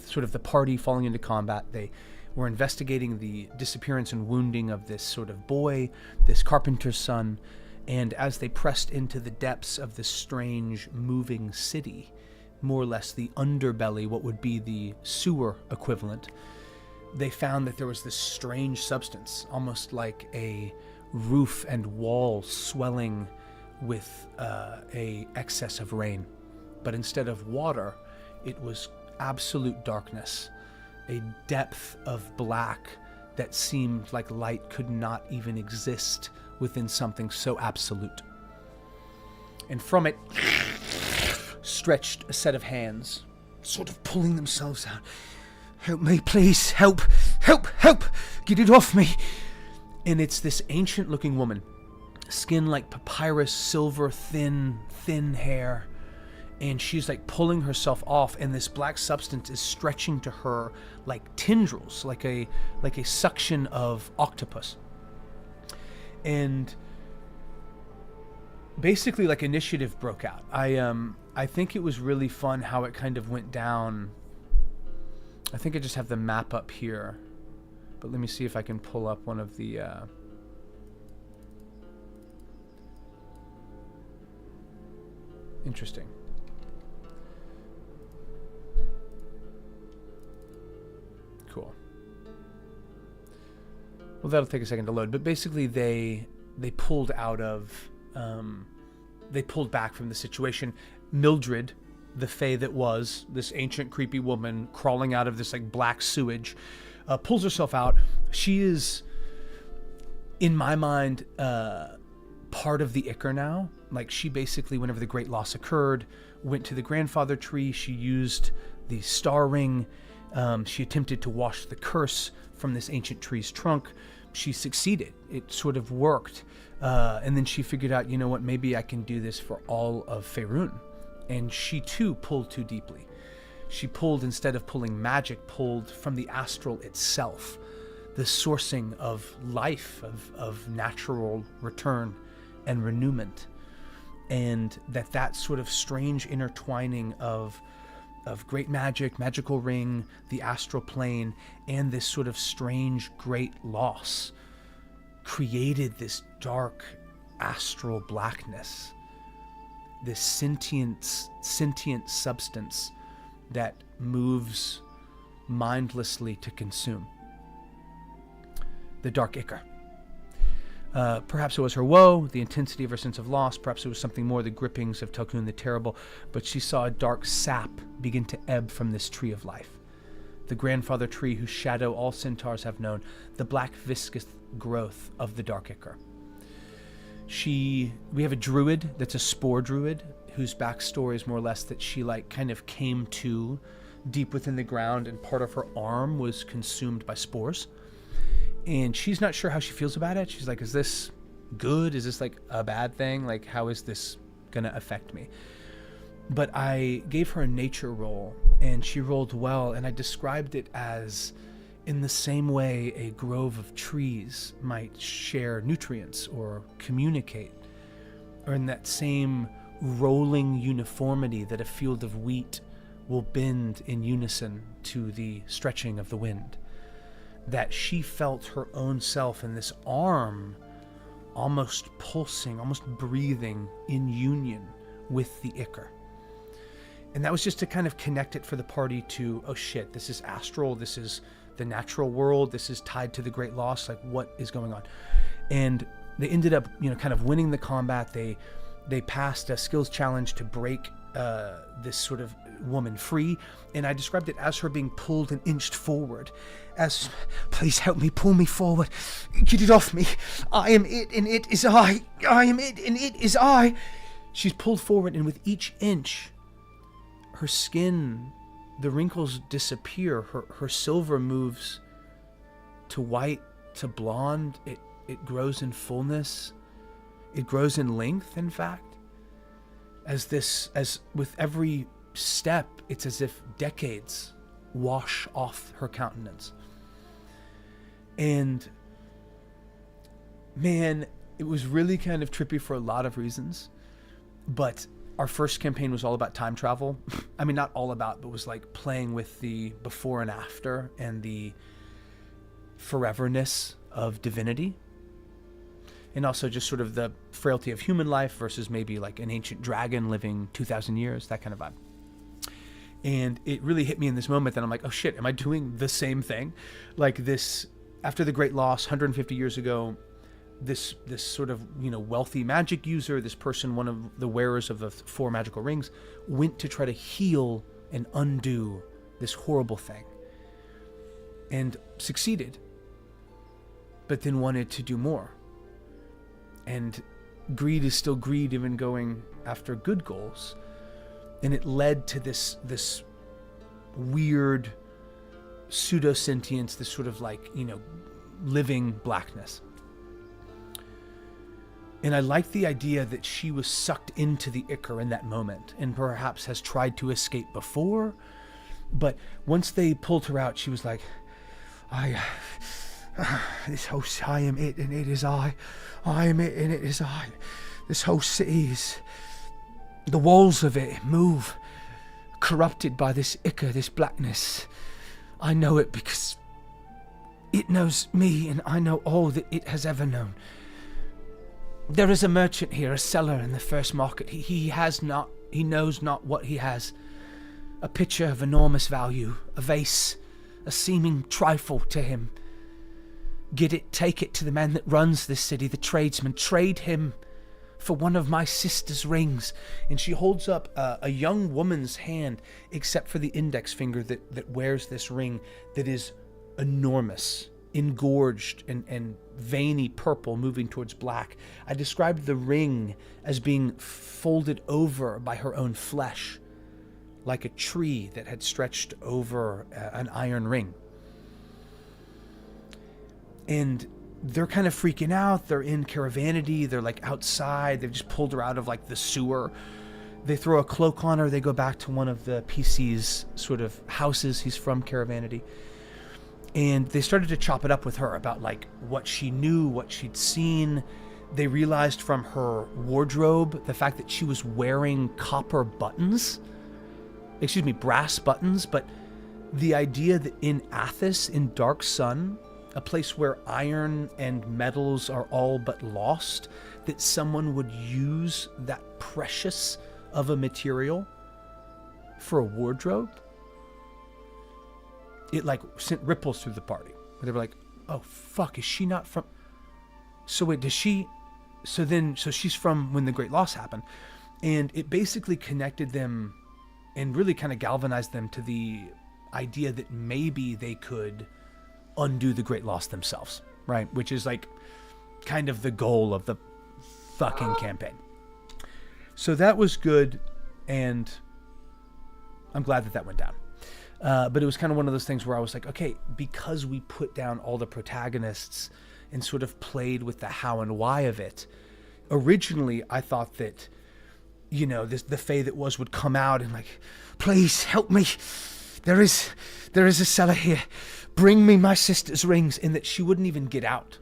sort of the party falling into combat. They were investigating the disappearance and wounding of this sort of boy, this carpenter's son, and as they pressed into the depths of this strange moving city, more or less the underbelly, what would be the sewer equivalent, they found that there was this strange substance, almost like a roof and wall swelling with a excess of rain. But instead of water, it was absolute darkness, a depth of black that seemed like light could not even exist within something so absolute. And from it stretched a set of hands, sort of pulling themselves out. Help me, please. Help. Help. Help. Get it off me. And it's this ancient-looking woman. Skin like papyrus, silver, thin hair. And she's like pulling herself off, and this black substance is stretching to her like tendrils, like a suction of octopus. And basically, like, initiative broke out. I think it was really fun how it kind of went down. I think I just have the map up here, but let me see if I can pull up one of the interesting. Cool. Well, that'll take a second to load, but basically they pulled out of they pulled back from the situation. Mildred, the fae that was, this ancient creepy woman crawling out of this like black sewage, pulls herself out. She is, in my mind, part of the Ichor now. Like, she basically, whenever the great loss occurred, went to the grandfather tree. She used the star ring. She attempted to wash the curse from this ancient tree's trunk. She succeeded. It sort of worked. And then she figured out, you know what, maybe I can do this for all of Faerun. And she too pulled too deeply. She pulled, instead of pulling magic, pulled from the astral itself, the sourcing of life, of natural return and renewment. And that sort of strange intertwining of great magic, magical ring, the astral plane, and this sort of strange great loss created this dark astral blackness, this sentient substance that moves mindlessly to consume. The dark Ichor. Perhaps it was her woe, the intensity of her sense of loss. Perhaps it was something more, the grippings of Telkun the Terrible. But she saw a dark sap begin to ebb from this tree of life. The grandfather tree whose shadow all centaurs have known. The black viscous growth of the dark Ichor. We have a druid that's a spore druid whose backstory is more or less that she kind of came to deep within the ground and part of her arm was consumed by spores. And she's not sure how she feels about it. She's like, is this good? Is this a bad thing? How is this going to affect me? But I gave her a nature roll and she rolled well. And I described it as in the same way a grove of trees might share nutrients or communicate, or in that same rolling uniformity that a field of wheat will bend in unison to the stretching of the wind. That she felt her own self in this arm almost pulsing, almost breathing in union with the Ichor. And that was just to kind of connect it for the party to, oh shit, this is astral, this is the natural world, this is tied to the great loss, what is going on? And they ended up, kind of winning the combat. They passed a skills challenge to break this sort of woman free, and I described it as her being pulled and inched forward, as, please help me, pull me forward, get it off me, I am it and it is I am it and it is I. She's pulled forward, and with each inch, her skin, the wrinkles disappear, her silver moves to white, to blonde, it grows in fullness, it grows in length, in fact, as with every step, it's as if decades wash off her countenance. And man, it was really kind of trippy for a lot of reasons, but our first campaign was all about time travel. I mean, not all about, but was playing with the before and after and the foreverness of divinity. And also just sort of the frailty of human life versus maybe an ancient dragon living 2,000 years, that kind of vibe. And it really hit me in this moment that I'm like, oh shit, am I doing the same thing? This, after the Great Loss, 150 years ago, this sort of, wealthy magic user, this person, one of the wearers of the 4 magical rings, went to try to heal and undo this horrible thing. And succeeded. But then wanted to do more. And greed is still greed, even going after good goals. And it led to this weird pseudo-sentience, this sort of living blackness. And I liked the idea that she was sucked into the Ichor in that moment and perhaps has tried to escape before. But once they pulled her out, she was like, this whole, I am it and it is I am it and it is I. This whole city is, the walls of it move, corrupted by this Ichor, this blackness. I know it because it knows me and I know all that it has ever known. There is a merchant here, a seller in the first market. He knows not what he has. A pitcher of enormous value, a vase, a seeming trifle to him. Get it, take it to the man that runs this city, the tradesman. Trade him for one of my sister's rings. And she holds up a young woman's hand, except for the index finger that wears this ring that is enormous, engorged and veiny purple moving towards black. I described the ring as being folded over by her own flesh, like a tree that had stretched over an iron ring. And they're kind of freaking out. They're in Caravanity. They're like outside. They've just pulled her out of like the sewer. They throw a cloak on her. They go back to one of the PC's sort of houses. He's from Caravanity. And they started to chop it up with her about like what she knew, what she'd seen. They realized from her wardrobe the fact that she was wearing brass buttons. But the idea that in Athos, in Dark Sun, a place where iron and metals are all but lost, that someone would use that precious of a material for a wardrobe, it like sent ripples through the party. Where they were like, oh fuck, is she not from... So wait, does she... So she's from when the Great Loss happened. And it basically connected them and really kind of galvanized them to the idea that maybe they could undo the Great Loss themselves, right? Which is like kind of the goal of the fucking campaign. So that was good, and I'm glad that went down. But it was kind of one of those things where I was like, okay, because we put down all the protagonists and sort of played with the how and why of it, originally I thought that, you know, the Fae that was would come out and like, please help me. There is a cellar here. Bring me my sister's rings, and that she wouldn't even get out.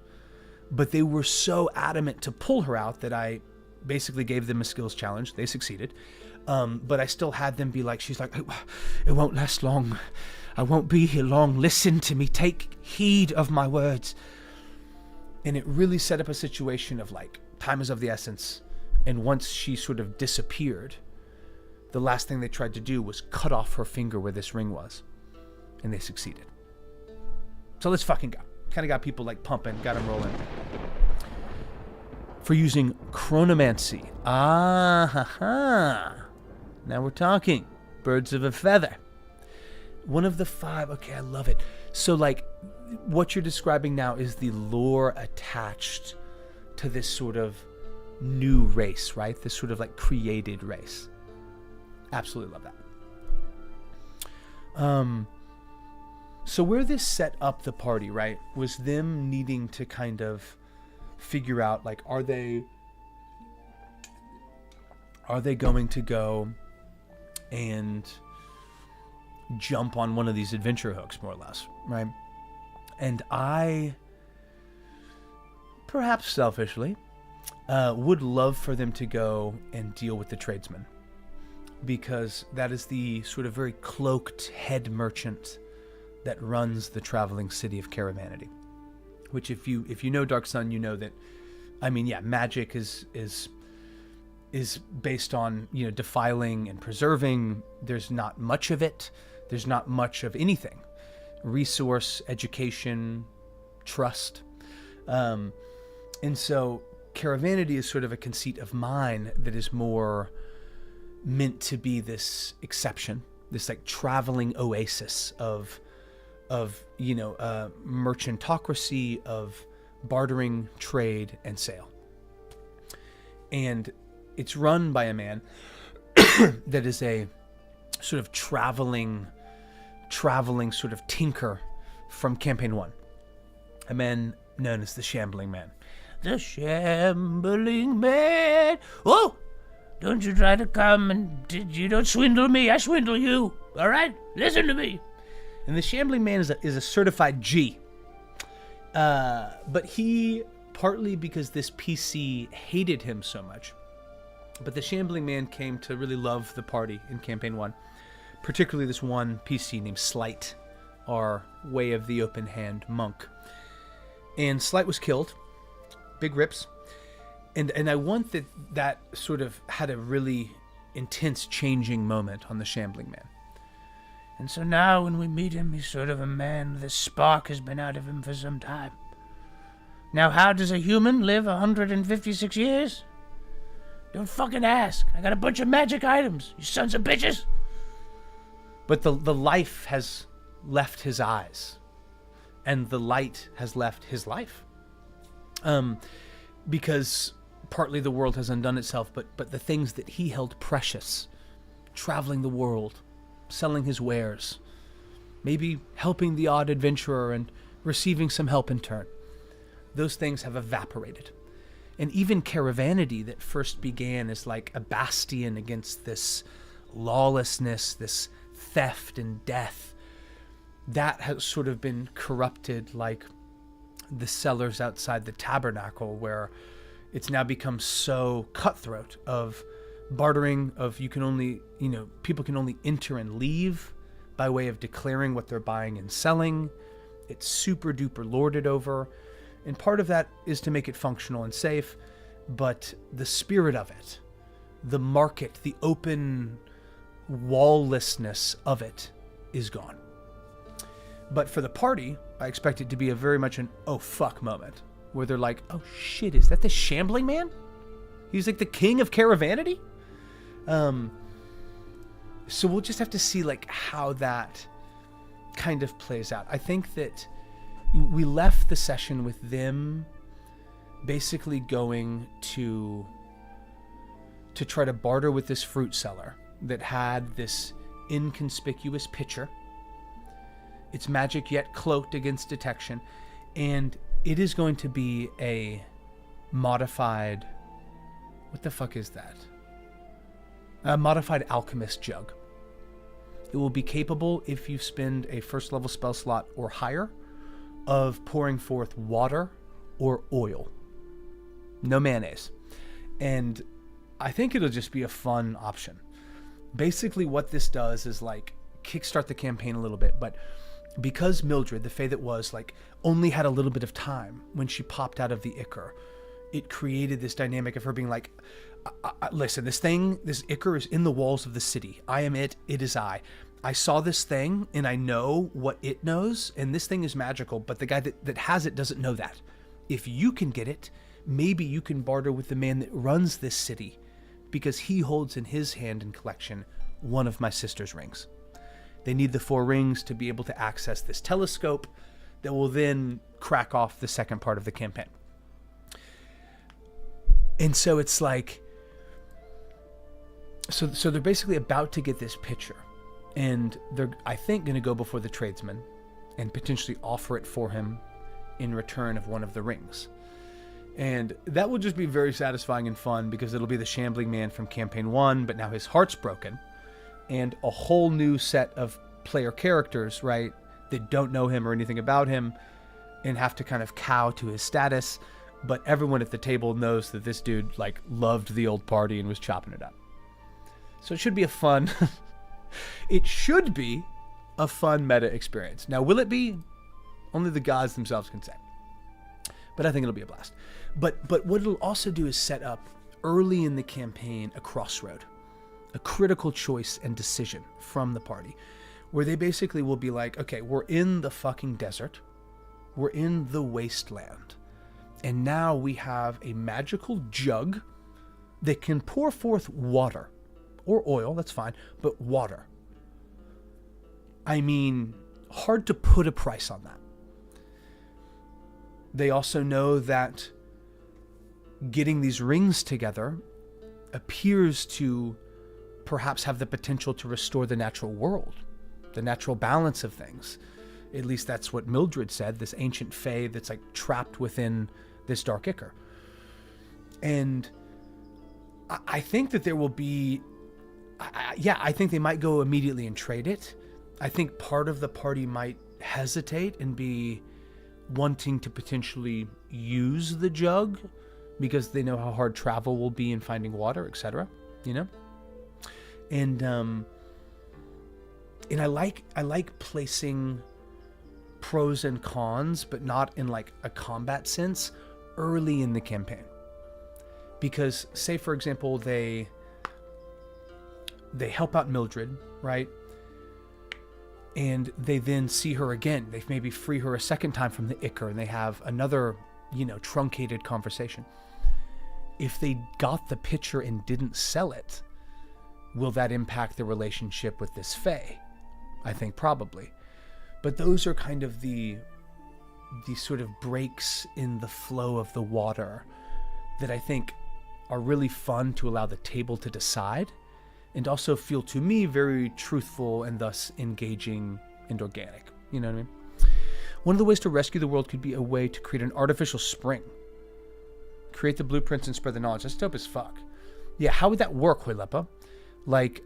But they were so adamant to pull her out that I basically gave them a skills challenge. They succeeded. But I still had them be like, she's like, it won't last long. I won't be here long. Listen to me. Take heed of my words. And it really set up a situation of like, time is of the essence. And once she sort of disappeared, the last thing they tried to do was cut off her finger where this ring was. And they succeeded. So let's fucking go. Kind of got people like pumping, got them rolling. For using chronomancy. Now we're talking. Birds of a feather. One of the 5. Okay, I love it. So like what you're describing now is the lore attached to this sort of new race, right? This sort of like created race. Absolutely love that. So where this set up the party, right, was them needing to kind of figure out, like, are they going to go and jump on one of these adventure hooks, more or less, right? And I, perhaps selfishly, would love for them to go and deal with the tradesman, because that is the sort of very cloaked head merchant that runs the traveling city of Caravanity. Which, if you know Dark Sun, you know that, I mean, yeah, magic is based on, you know, defiling and preserving. There's not much of it. There's not much of anything. Resource, education, trust. And so Caravanity is sort of a conceit of mine that is more meant to be this exception, this like traveling oasis of you know, merchantocracy, of bartering, trade, and sale. And it's run by a man that is a sort of traveling sort of tinker from Campaign 1. A man known as the Shambling Man. The Shambling Man! Oh! Don't you try to come and you don't swindle me, I swindle you. All right? Listen to me. And the Shambling Man is a certified G. But he, partly because this PC hated him so much, but the Shambling Man came to really love the party in Campaign 1. Particularly this one PC named Slight, our Way of the Open Hand monk. And Slight was killed. Big rips. And I want that sort of had a really intense changing moment on the Shambling Man. And so now when we meet him, he's sort of a man. The spark has been out of him for some time. Now how does a human live 156 years? Don't fucking ask. I got a bunch of magic items, you sons of bitches. But the life has left his eyes. and the light has left his life. Because partly the world has undone itself, but the things that he held precious, traveling the world, selling his wares, maybe helping the odd adventurer and receiving some help in turn, those things have evaporated. And even Caravanity, that first began as like a bastion against this lawlessness, this theft and death, that has sort of been corrupted like the cellars outside the tabernacle, where it's now become so cutthroat of bartering, of you can only, people can only enter and leave by way of declaring what they're buying and selling. It's super duper lorded over. And part of that is to make it functional and safe, but the spirit of it, the market, the open walllessness of it is gone. But for the party, I expect it to be a very much an oh fuck moment, where they're like, oh shit, is that the Shambling Man? He's like the king of Caravanity? So we'll just have to see like how that kind of plays out. I think that we left the session with them basically going to try to barter with this fruit seller that had this inconspicuous pitcher. It's magic yet cloaked against detection, and it is going to be a modified... What the fuck is that? A modified alchemist jug. It will be capable, if you spend a first level spell slot or higher, of pouring forth water or oil. No mayonnaise. And I think it'll just be a fun option. Basically what this does is like kickstart the campaign a little bit, but because Mildred, the Fae that was, like only had a little bit of time when she popped out of the Ichor, it created this dynamic of her being like, listen, this Ichor is in the walls of the city. I am it. It is I. I saw this thing and I know what it knows, and this thing is magical, but the guy that has it doesn't know that. If you can get it, maybe you can barter with the man that runs this city, because he holds in his hand and collection one of my sister's rings. They need the 4 rings to be able to access this telescope that will then crack off the second part of the campaign. And so it's like, so they're basically about to get this pitcher, and they're, I think, going to go before the tradesman and potentially offer it for him in return of one of the rings. And that will just be very satisfying and fun, because it'll be the Shambling Man from campaign 1, but now his heart's broken, and a whole new set of player characters, right, that don't know him or anything about him and have to kind of cow to his status. But everyone at the table knows that this dude like loved the old party and was chopping it up. So it should be a fun it should be a fun meta experience. Now, will it be? Only the gods themselves can say. But I think it'll be a blast. But what it'll also do is set up early in the campaign a crossroad, a critical choice and decision from the party, where they basically will be like, okay, we're in the fucking desert. We're in the wasteland. And now we have a magical jug that can pour forth water or oil, that's fine, but water. I mean, hard to put a price on that. They also know that getting these rings together appears to perhaps have the potential to restore the natural world, the natural balance of things. At least that's what Mildred said, this ancient fae that's like trapped within this dark Ichor. And I think that there will be, I think they might go immediately and trade it. I think part of the party might hesitate and be wanting to potentially use the jug because they know how hard travel will be in finding water, etc. You know? And I like placing pros and cons, but not in like a combat sense, early in the campaign. Because say, for example, they help out Mildred, right? And they then see her again. They maybe free her a second time from the Ichor, and they have another, truncated conversation. If they got the pitcher and didn't sell it, will that impact the relationship with this fae? I think probably. But those are kind of the these sort of breaks in the flow of the water that I think are really fun to allow the table to decide, and also feel to me very truthful and thus engaging and organic. You know what I mean? One of the ways to rescue the world could be a way to create an artificial spring. Create the blueprints and spread the knowledge. That's dope as fuck. Yeah, how would that work, Hoylepa? Like,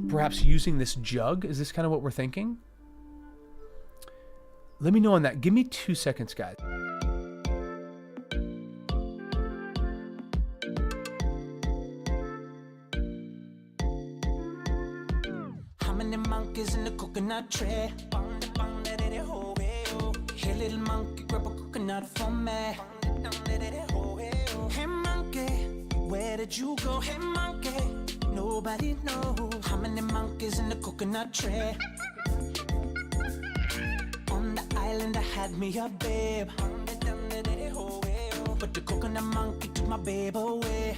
perhaps using this jug? Is this kind of what we're thinking? Let me know on that. Give me 2 seconds, guys. How many monkeys in the coconut tree? Hey, little monkey, grab a coconut for me. Hey, monkey, where did you go? Hey, monkey, nobody knows. How many monkeys in the coconut tree? On the island, I had me a babe. But the coconut monkey took my babe away.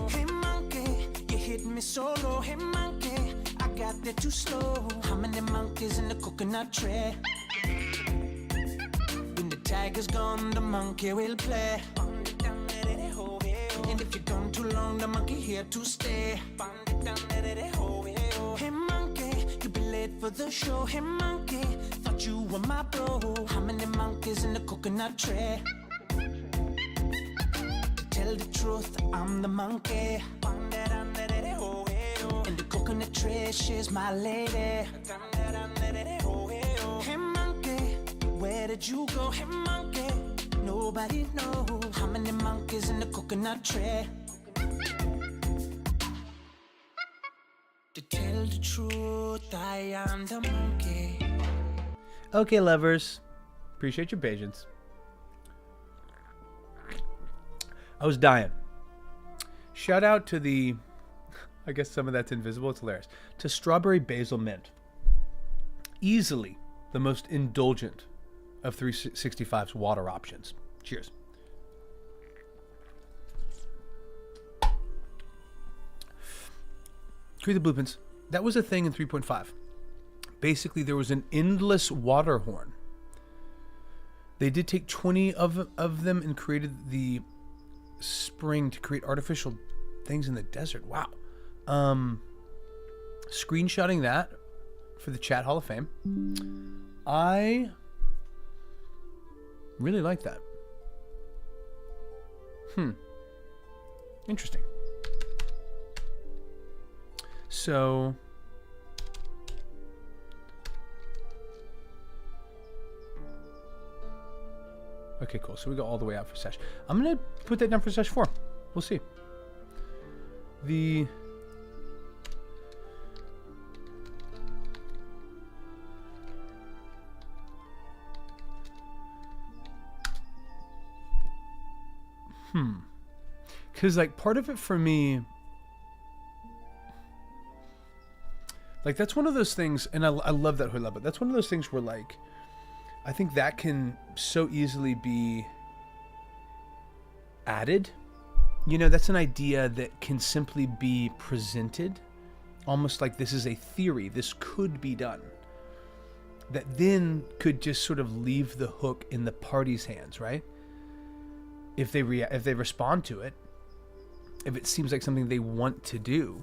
Hey, monkey, you hit me so low. Hey, monkey, I got there too slow. How many monkeys in the coconut tree? When the tiger's gone, the monkey will play. And if you're gone too long, the monkey here to stay. Hey, monkey, you be late for the show. Hey, monkey, thought you were my bro. How many monkeys in the coconut tree? To tell the truth, I'm the monkey. And the coconut tree, she's my lady. Hey, monkey, where did you go? Hey, monkey, nobody knows. How many monkeys in the coconut tree? To tell the truth, I am the monkey. Okay, lovers. Appreciate your patience. I was dying. Shout out to the... I guess some of that's invisible. It's hilarious. To strawberry basil mint. Easily the most indulgent of 365's water options. Cheers. Create the blueprints. That was a thing in 3.5. Basically, there was an endless water horn. They did take 20 of them and created the spring to create artificial things in the desert. Wow. Screenshotting that for the Chat Hall of Fame. I really like that. Interesting. So okay, cool. So we go all the way out for sesh. I'm gonna put that down for sesh 4. We'll see. The because like part of it for me, like that's one of those things, and I love that Hoylepa, but that's one of those things where like I think that can so easily be added. You know, that's an idea that can simply be presented almost like this is a theory, this could be done, that then could just sort of leave the hook in the party's hands, right? If they respond to it, if it seems like something they want to do.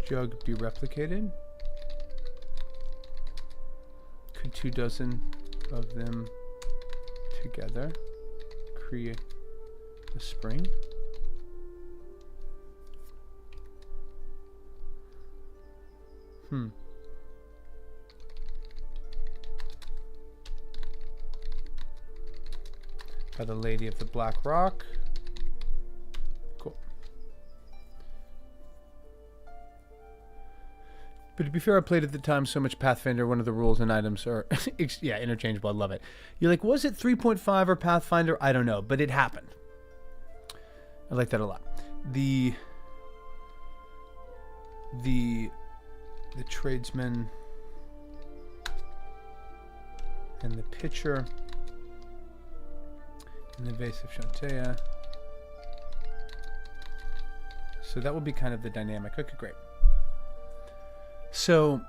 Jug be replicated? Could 24 of them together create a spring? By the Lady of the Black Rock. Cool. But to be fair, I played at the time so much Pathfinder, one of the rules and items are yeah, interchangeable. I love it. You're like, was it 3.5 or Pathfinder? I don't know, but it happened. I like that a lot. The tradesman and the pitcher and the vase of Shantea So that will be kind of the dynamic. Okay, great. So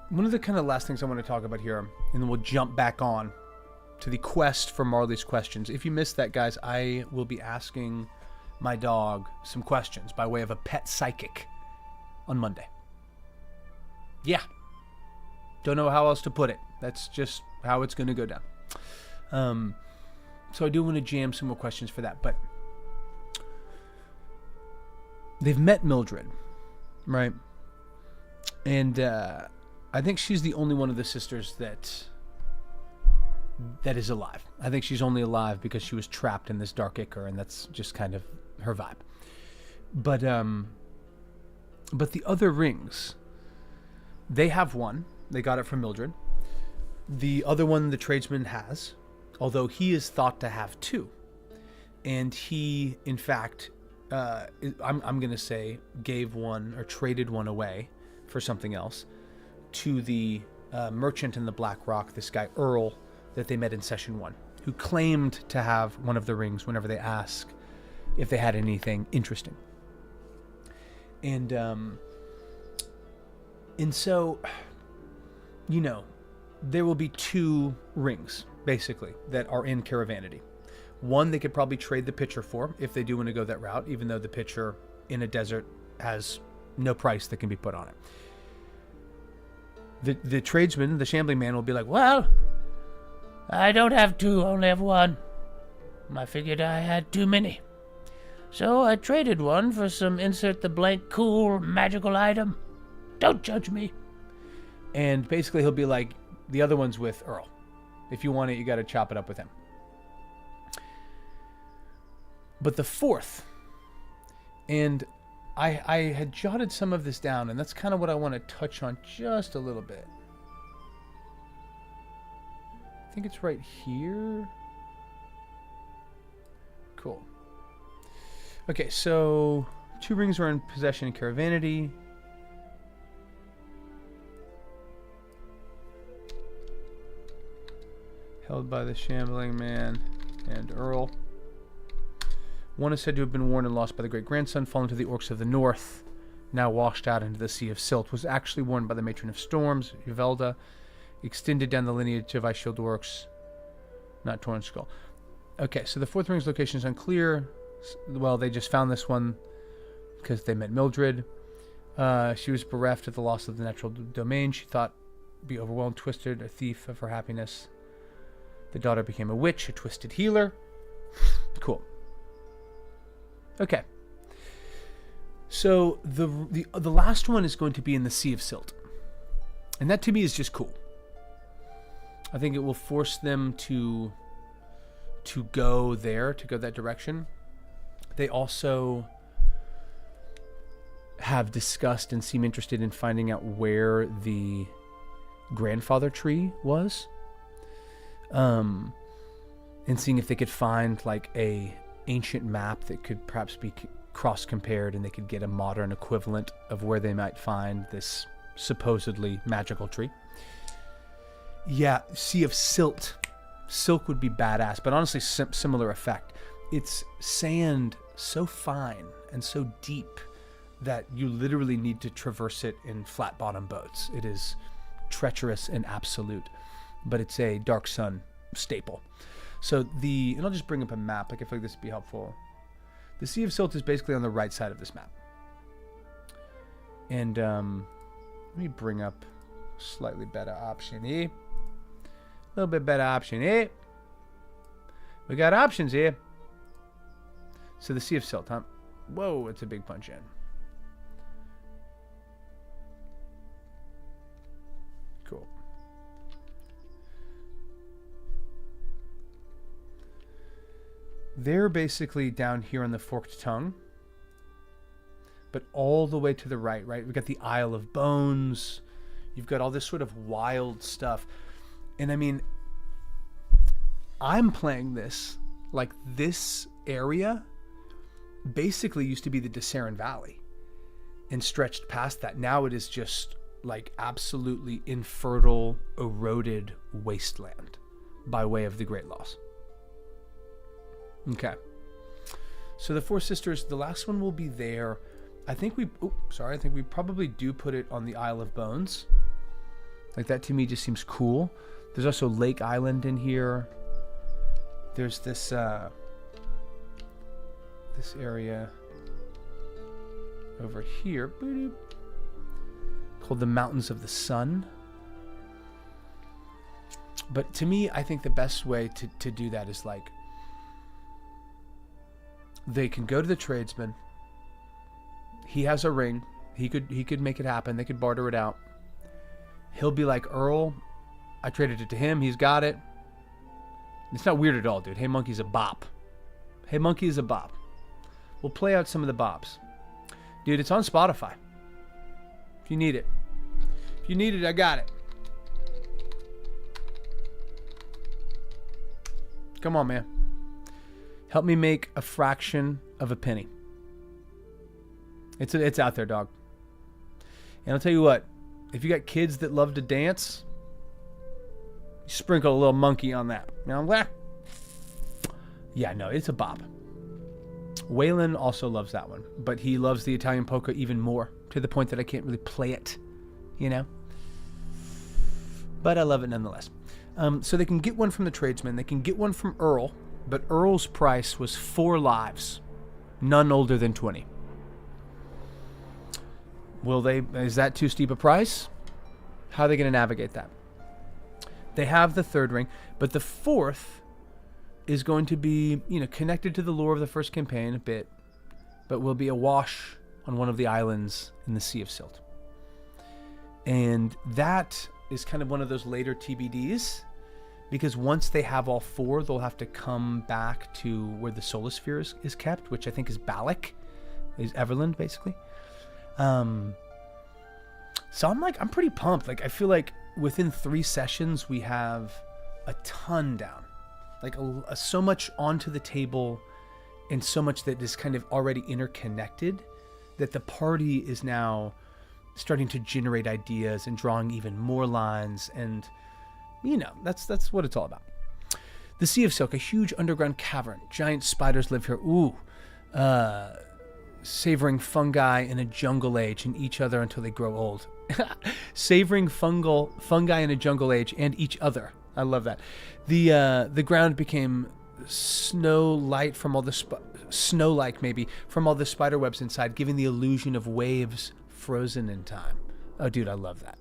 one of the kind of last things I want to talk about here, and then we'll jump back on to the quest for Marley's questions. If you missed that, guys, I will be asking my dog some questions by way of a pet psychic on Monday. Yeah. Don't know how else to put it. That's just how it's going to go down. So I do want to jam some more questions for that. But they've met Mildred, right? And I think she's the only one of the sisters that is alive. I think she's only alive because she was trapped in this dark ichor, and that's just kind of her vibe. But the other rings, they have one. They got it from Mildred. The other one the tradesman has, although he is thought to have two. And he, in fact, I'm going to say, gave one or traded one away for something else to the merchant in the Black Rock, this guy Earl, that they met in session 1, who claimed to have one of the rings whenever they ask if they had anything interesting. And so, you know, there will be 2 rings, basically, that are in Caravanity. One they could probably trade the pitcher for, if they do want to go that route, even though the pitcher in a desert has no price that can be put on it. The tradesman, the shambling man, will be like, well, I don't have 2, I only have 1. I figured I had too many. So I traded one for some insert the blank cool magical item. Don't judge me. And basically he'll be like, the other one's with Earl. If you want it, you got to chop it up with him. But the 4th, and I had jotted some of this down, and that's kind of what I want to touch on just a little bit. I think it's right here. Cool. Okay, so 2 rings are in possession in Caravanity. Held by the shambling man and Earl. One is said to have been worn and lost by the great-grandson, fallen to the orcs of the north, now washed out into the Sea of Silt. Was actually worn by the matron of storms, Yvelda, extended down the lineage of Ice Shield orcs, not Torn Skull. Okay, so the 4th ring's location is unclear. Well, they just found this one because they met Mildred. She was bereft at the loss of the natural domain. She thought be overwhelmed, twisted, a thief of her happiness. The daughter became a witch, a twisted healer. Cool. Okay. So the last one is going to be in the Sea of Silt. And that to me is just cool. I think it will force them to go there, to go that direction. They also have discussed and seem interested in finding out where the grandfather tree was. And seeing if they could find like a ancient map that could perhaps be cross-compared, and they could get a modern equivalent of where they might find this supposedly magical tree. Yeah, Sea of Silt. Silk would be badass, but honestly similar effect. It's sand so fine and so deep that you literally need to traverse it in flat-bottom boats. It is treacherous and absolute, but it's a Dark Sun staple. So and I'll just bring up a map. Like I feel like this would be helpful. The Sea of Silt is basically on the right side of this map. And let me bring up a slightly better option here. A little bit better option here. We got options here. So the Sea of Silt, huh? Whoa, it's a big punch in. Cool. They're basically down here on the Forked Tongue, but all the way to the right? We've got the Isle of Bones. You've got all this sort of wild stuff. And I mean, I'm playing this like this area basically used to be the Dissaran Valley and stretched past that. Now it is just like absolutely infertile, eroded wasteland by way of the Great Loss. Okay. So the Four Sisters, the last one will be there. I think we probably do put it on the Isle of Bones. Like, that to me just seems cool. There's also Lake Island in here. There's this this area over here called the Mountains of the Sun. But to me, I think the best way to do that is like, they can go to the tradesman. He has a ring. He could make it happen. They could barter it out. He'll be like, Earl, I traded it to him. He's got it. It's not weird at all, dude. Hey Monkey's a bop. Hey Monkey is a bop. We'll play out some of the bops. Dude, it's on Spotify. If you need it. If you need it, I got it. Come on, man. Help me make a fraction of a penny. It's out there, dog. And I'll tell you what. If you got kids that love to dance, sprinkle a little monkey on that. You know, yeah, no, it's a bop. Waylon also loves that one, but he loves the Italian polka even more, to the point that I can't really play it, you know? But I love it nonetheless. So they can get one from the tradesman. They can get one from Earl, but Earl's price was 4 lives, none older than 20. Is that too steep a price? How are they going to navigate that? They have the third ring, but the fourth is going to be, connected to the lore of the first campaign a bit, but will be awash on one of the islands in the Sea of Silt. And that is kind of one of those later TBDs, because once they have all 4, they'll have to come back to where the Solar Sphere is kept, which I think is Balak, is Everland, basically. So I'm pretty pumped. Like, I feel like within 3 sessions, we have a ton down. Like, so much onto the table, and so much that is kind of already interconnected, that the party is now starting to generate ideas and drawing even more lines. And, that's what it's all about. The Sea of Silk, a huge underground cavern. Giant spiders live here. Savoring fungi in a jungle age and each other until they grow old. Savoring fungi in a jungle age and each other. I love that. The ground became snow-like from all the from all the spider webs inside, giving the illusion of waves frozen in time. Oh, dude, I love that.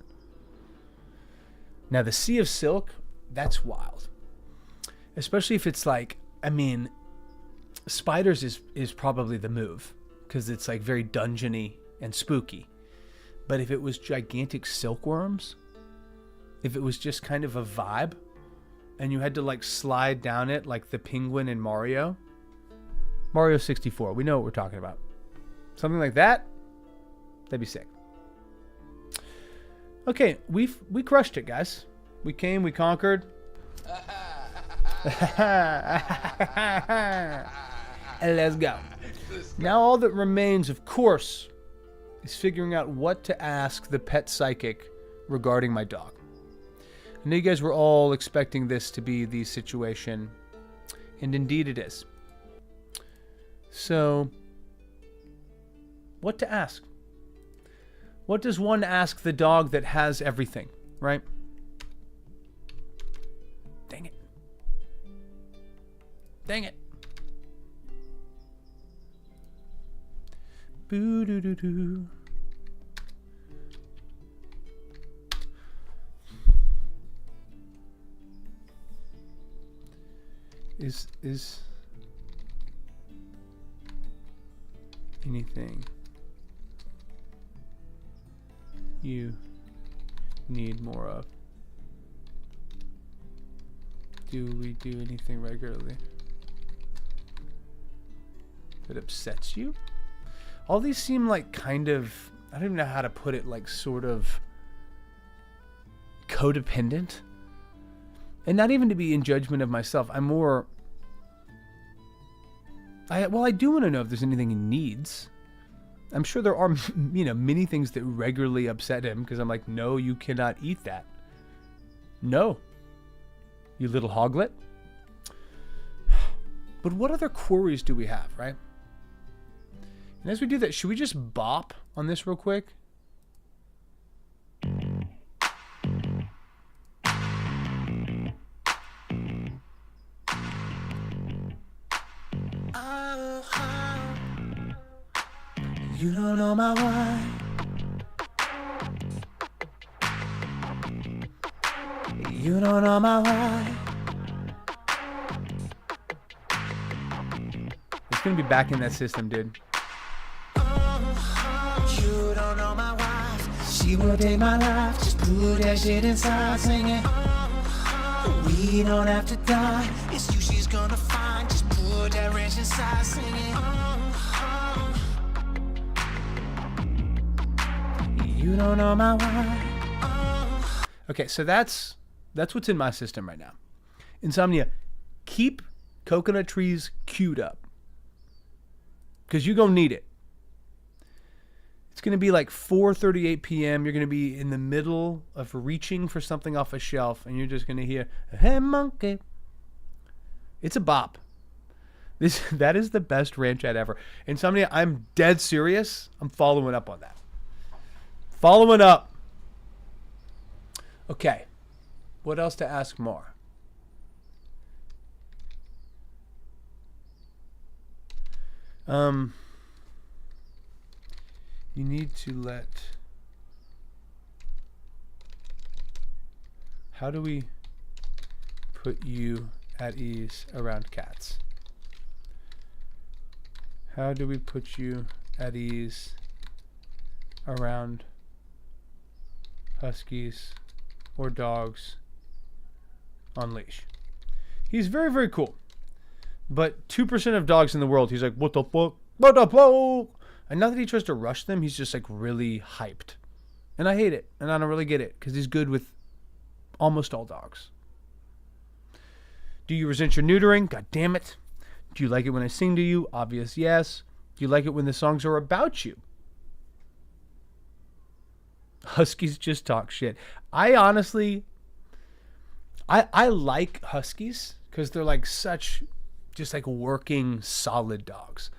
Now, the Sea of Silk, that's wild. Especially if it's like, spiders is probably the move, because it's like very dungeony and spooky. But if it was gigantic silkworms, if it was just kind of a vibe, and you had to like slide down it like the penguin in Mario 64, we know what we're talking about. Something like that, that'd be sick. Okay, we crushed it, guys. We came, we conquered. And let's go. Now all that remains, of course, is figuring out what to ask the pet psychic regarding my dog. I know you guys were all expecting this to be the situation, and indeed it is. So, what to ask? What does one ask the dog that has everything, right? Dang it. Dang it. Boo-doo-doo-doo. Is anything you need more of? Do we do anything regularly that upsets you? All these seem like kind of, I don't even know how to put it, like sort of codependent. And not even to be in judgment of myself. I'm more, I do want to know if there's anything he needs. I'm sure there are, many things that regularly upset him, because I'm like, no, you cannot eat that. No, you little hoglet. But what other queries do we have, right? And as we do that, should we just bop on this real quick? You don't know my wife. You don't know my wife. It's gonna be back in that system, dude. You don't know my wife. She will take my life. Just put that shit inside, singing. We don't have to die. It's you she's gonna find. Just put that wrench inside, singing. You don't know my wife. Okay, so that's what's in my system right now. Insomnia, keep coconut trees queued up. Because you're going to need it. It's going to be like 4:38 p.m. You're going to be in the middle of reaching for something off a shelf, and you're just going to hear, "Hey, monkey." It's a bop. That is the best ranch ad ever. Insomnia, I'm dead serious. I'm following up on that. Following up. Okay. What else to ask more? You need to let... How do we put you at ease around cats? How do we put you at ease around huskies or dogs on leash? He's very, very cool. But 2% of dogs in the world, he's like, what the fuck? What the fuck? And not that he tries to rush them, he's just like really hyped. And I hate it. And I don't really get it because he's good with almost all dogs. Do you resent your neutering? God damn it. Do you like it when I sing to you? Obvious yes. Do you like it when the songs are about you? Huskies just talk shit. I honestly, I like huskies because they're like such just like working solid dogs.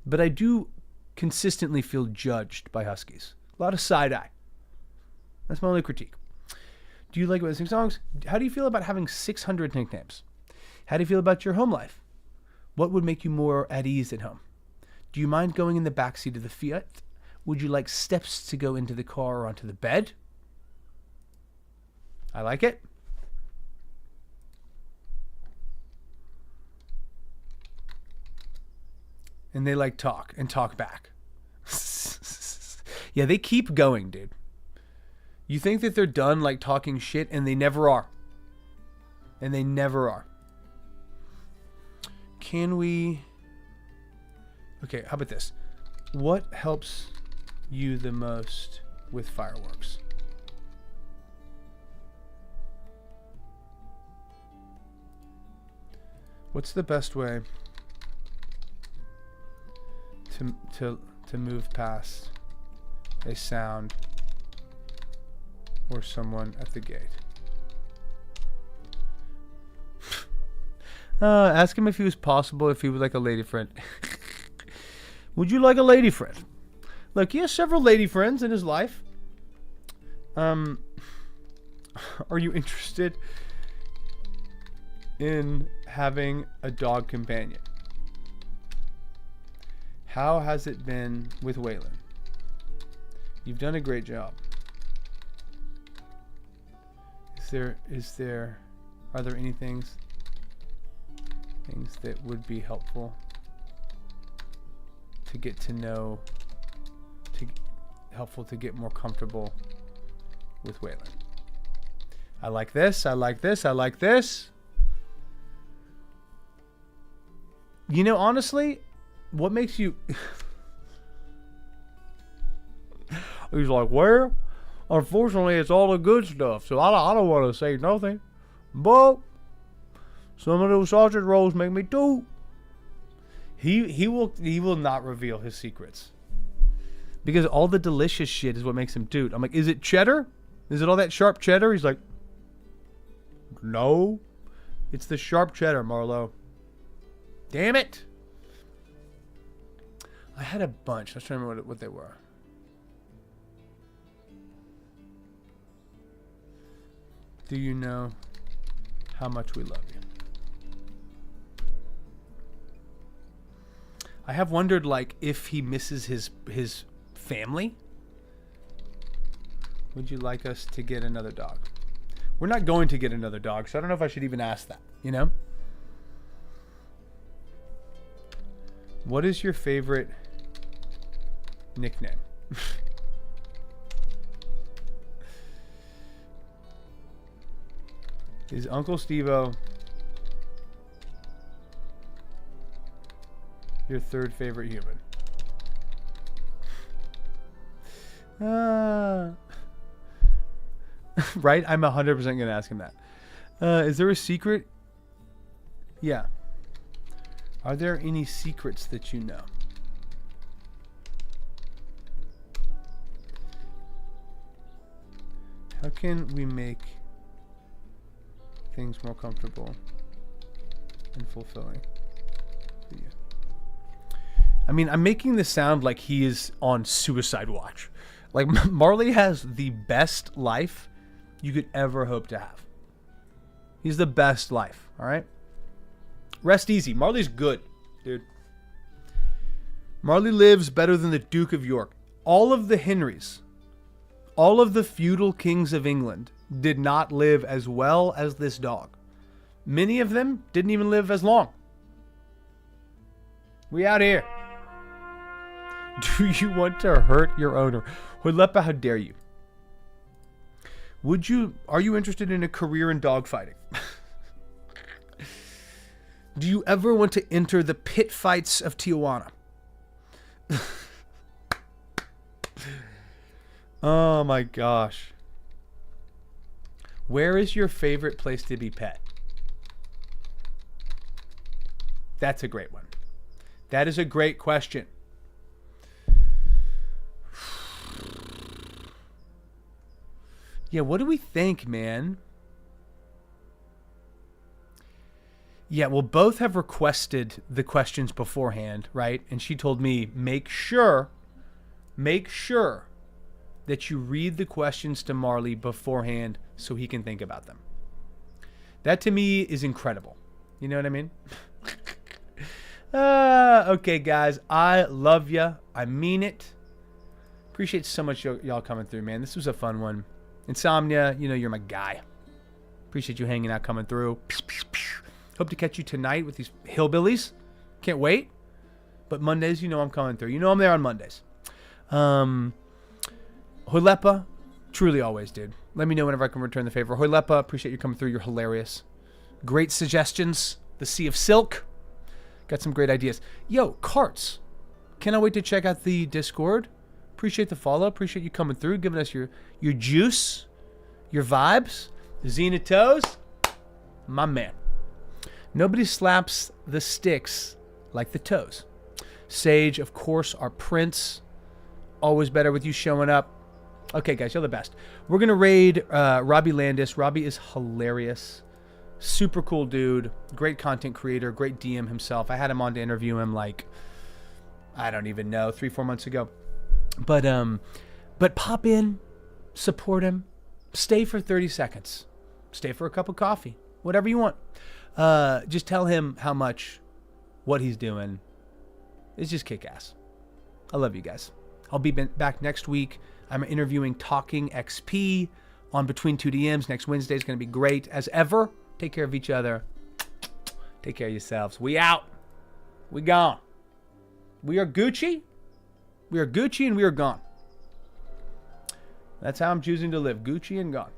But I do consistently feel judged by huskies. A lot of side eye. That's my only critique. Do you like it when I sing songs? How do you feel about having 600 nicknames? How do you feel about your home life? What would make you more at ease at home? Do you mind going in the backseat of the Fiat? Would you like steps to go into the car or onto the bed? I like it. And they like talk and talk back. Yeah, they keep going, dude. You think that they're done like talking shit, and they never are. And they never are. Can we... Okay, how about this? What helps you the most with fireworks? What's the best way to move past a sound or someone at the gate? Ask him if it was possible if he would like a lady friend. Would you like a lady friend? Look, he has several lady friends in his life. Are you interested in having a dog companion? How has it been with Waylon? You've done a great job. Are there any things that would be helpful to get to know, helpful to get more comfortable with Waylon? I like this, I like this, I like this. You know, honestly, what makes you... He's like, well, unfortunately, it's all the good stuff, so I don't want to say nothing. But some of those sausage rolls make me too. He will not reveal his secrets. Because all the delicious shit is what makes him toot. I'm like, is it cheddar? Is it all that sharp cheddar? He's like, no. It's the sharp cheddar, Marlo. Damn it. I had a bunch. Let's try to remember what they were. Do you know how much we love you? I have wondered, like, if he misses his family. Would you like us to get another dog? We're not going to get another dog, so I don't know if I should even ask that, you know? What is your favorite nickname? Is Uncle Steve-O your third favorite human? Right? I'm 100% going to ask him that. Is there a secret? Yeah. Are there any secrets that you know? How can we make things more comfortable and fulfilling for you? I mean, I'm making this sound like he is on suicide watch. Like, Marley has the best life you could ever hope to have. He's the best life, all right? Rest easy. Marley's good, dude. Marley lives better than the Duke of York. All of the Henrys, all of the feudal kings of England did not live as well as this dog. Many of them didn't even live as long. We out here. Do you want to hurt your owner? Huilepa, how dare you? Are you interested in a career in dogfighting? Do you ever want to enter the pit fights of Tijuana? Oh my gosh. Where is your favorite place to be pet? That's a great one. That is a great question. Yeah, what do we think, man? Yeah, well, both have requested the questions beforehand, right? And she told me, make sure that you read the questions to Marley beforehand so he can think about them. That to me is incredible. You know what I mean? Okay, guys, I love ya. I mean it. Appreciate so much y'all coming through, man. This was a fun one. Insomnia, you know you're my guy. Appreciate you hanging out, coming through. Hope to catch you tonight with these hillbillies. Can't wait. But Mondays, you know I'm coming through. You know I'm there on Mondays. Huilepa, truly always, dude. Let me know whenever I can return the favor. Huilepa, appreciate you coming through. You're hilarious. Great suggestions. The Sea of Silk. Got some great ideas. Yo, carts. Cannot wait to check out the Discord. Appreciate the follow. Appreciate you coming through, giving us your juice, your vibes. Xena Toes, my man. Nobody slaps the sticks like the toes. Sage, of course, our prince. Always better with you showing up. Okay, guys, you're the best. We're going to raid Robbie Landis. Robbie is hilarious. Super cool dude. Great content creator. Great DM himself. I had him on to interview him like, I don't even know, 3-4 months ago. But pop in, support him, stay for 30 seconds, stay for a cup of coffee, whatever you want. Just tell him how much what he's doing is just kick ass. I love you guys. I'll be back next week. I'm interviewing Talking XP on Between Two DMs. Next Wednesday is going to be great as ever. Take care of each other. Take care of yourselves. We out. We gone. We are Gucci. We are Gucci and we are gone. That's how I'm choosing to live. Gucci and gone.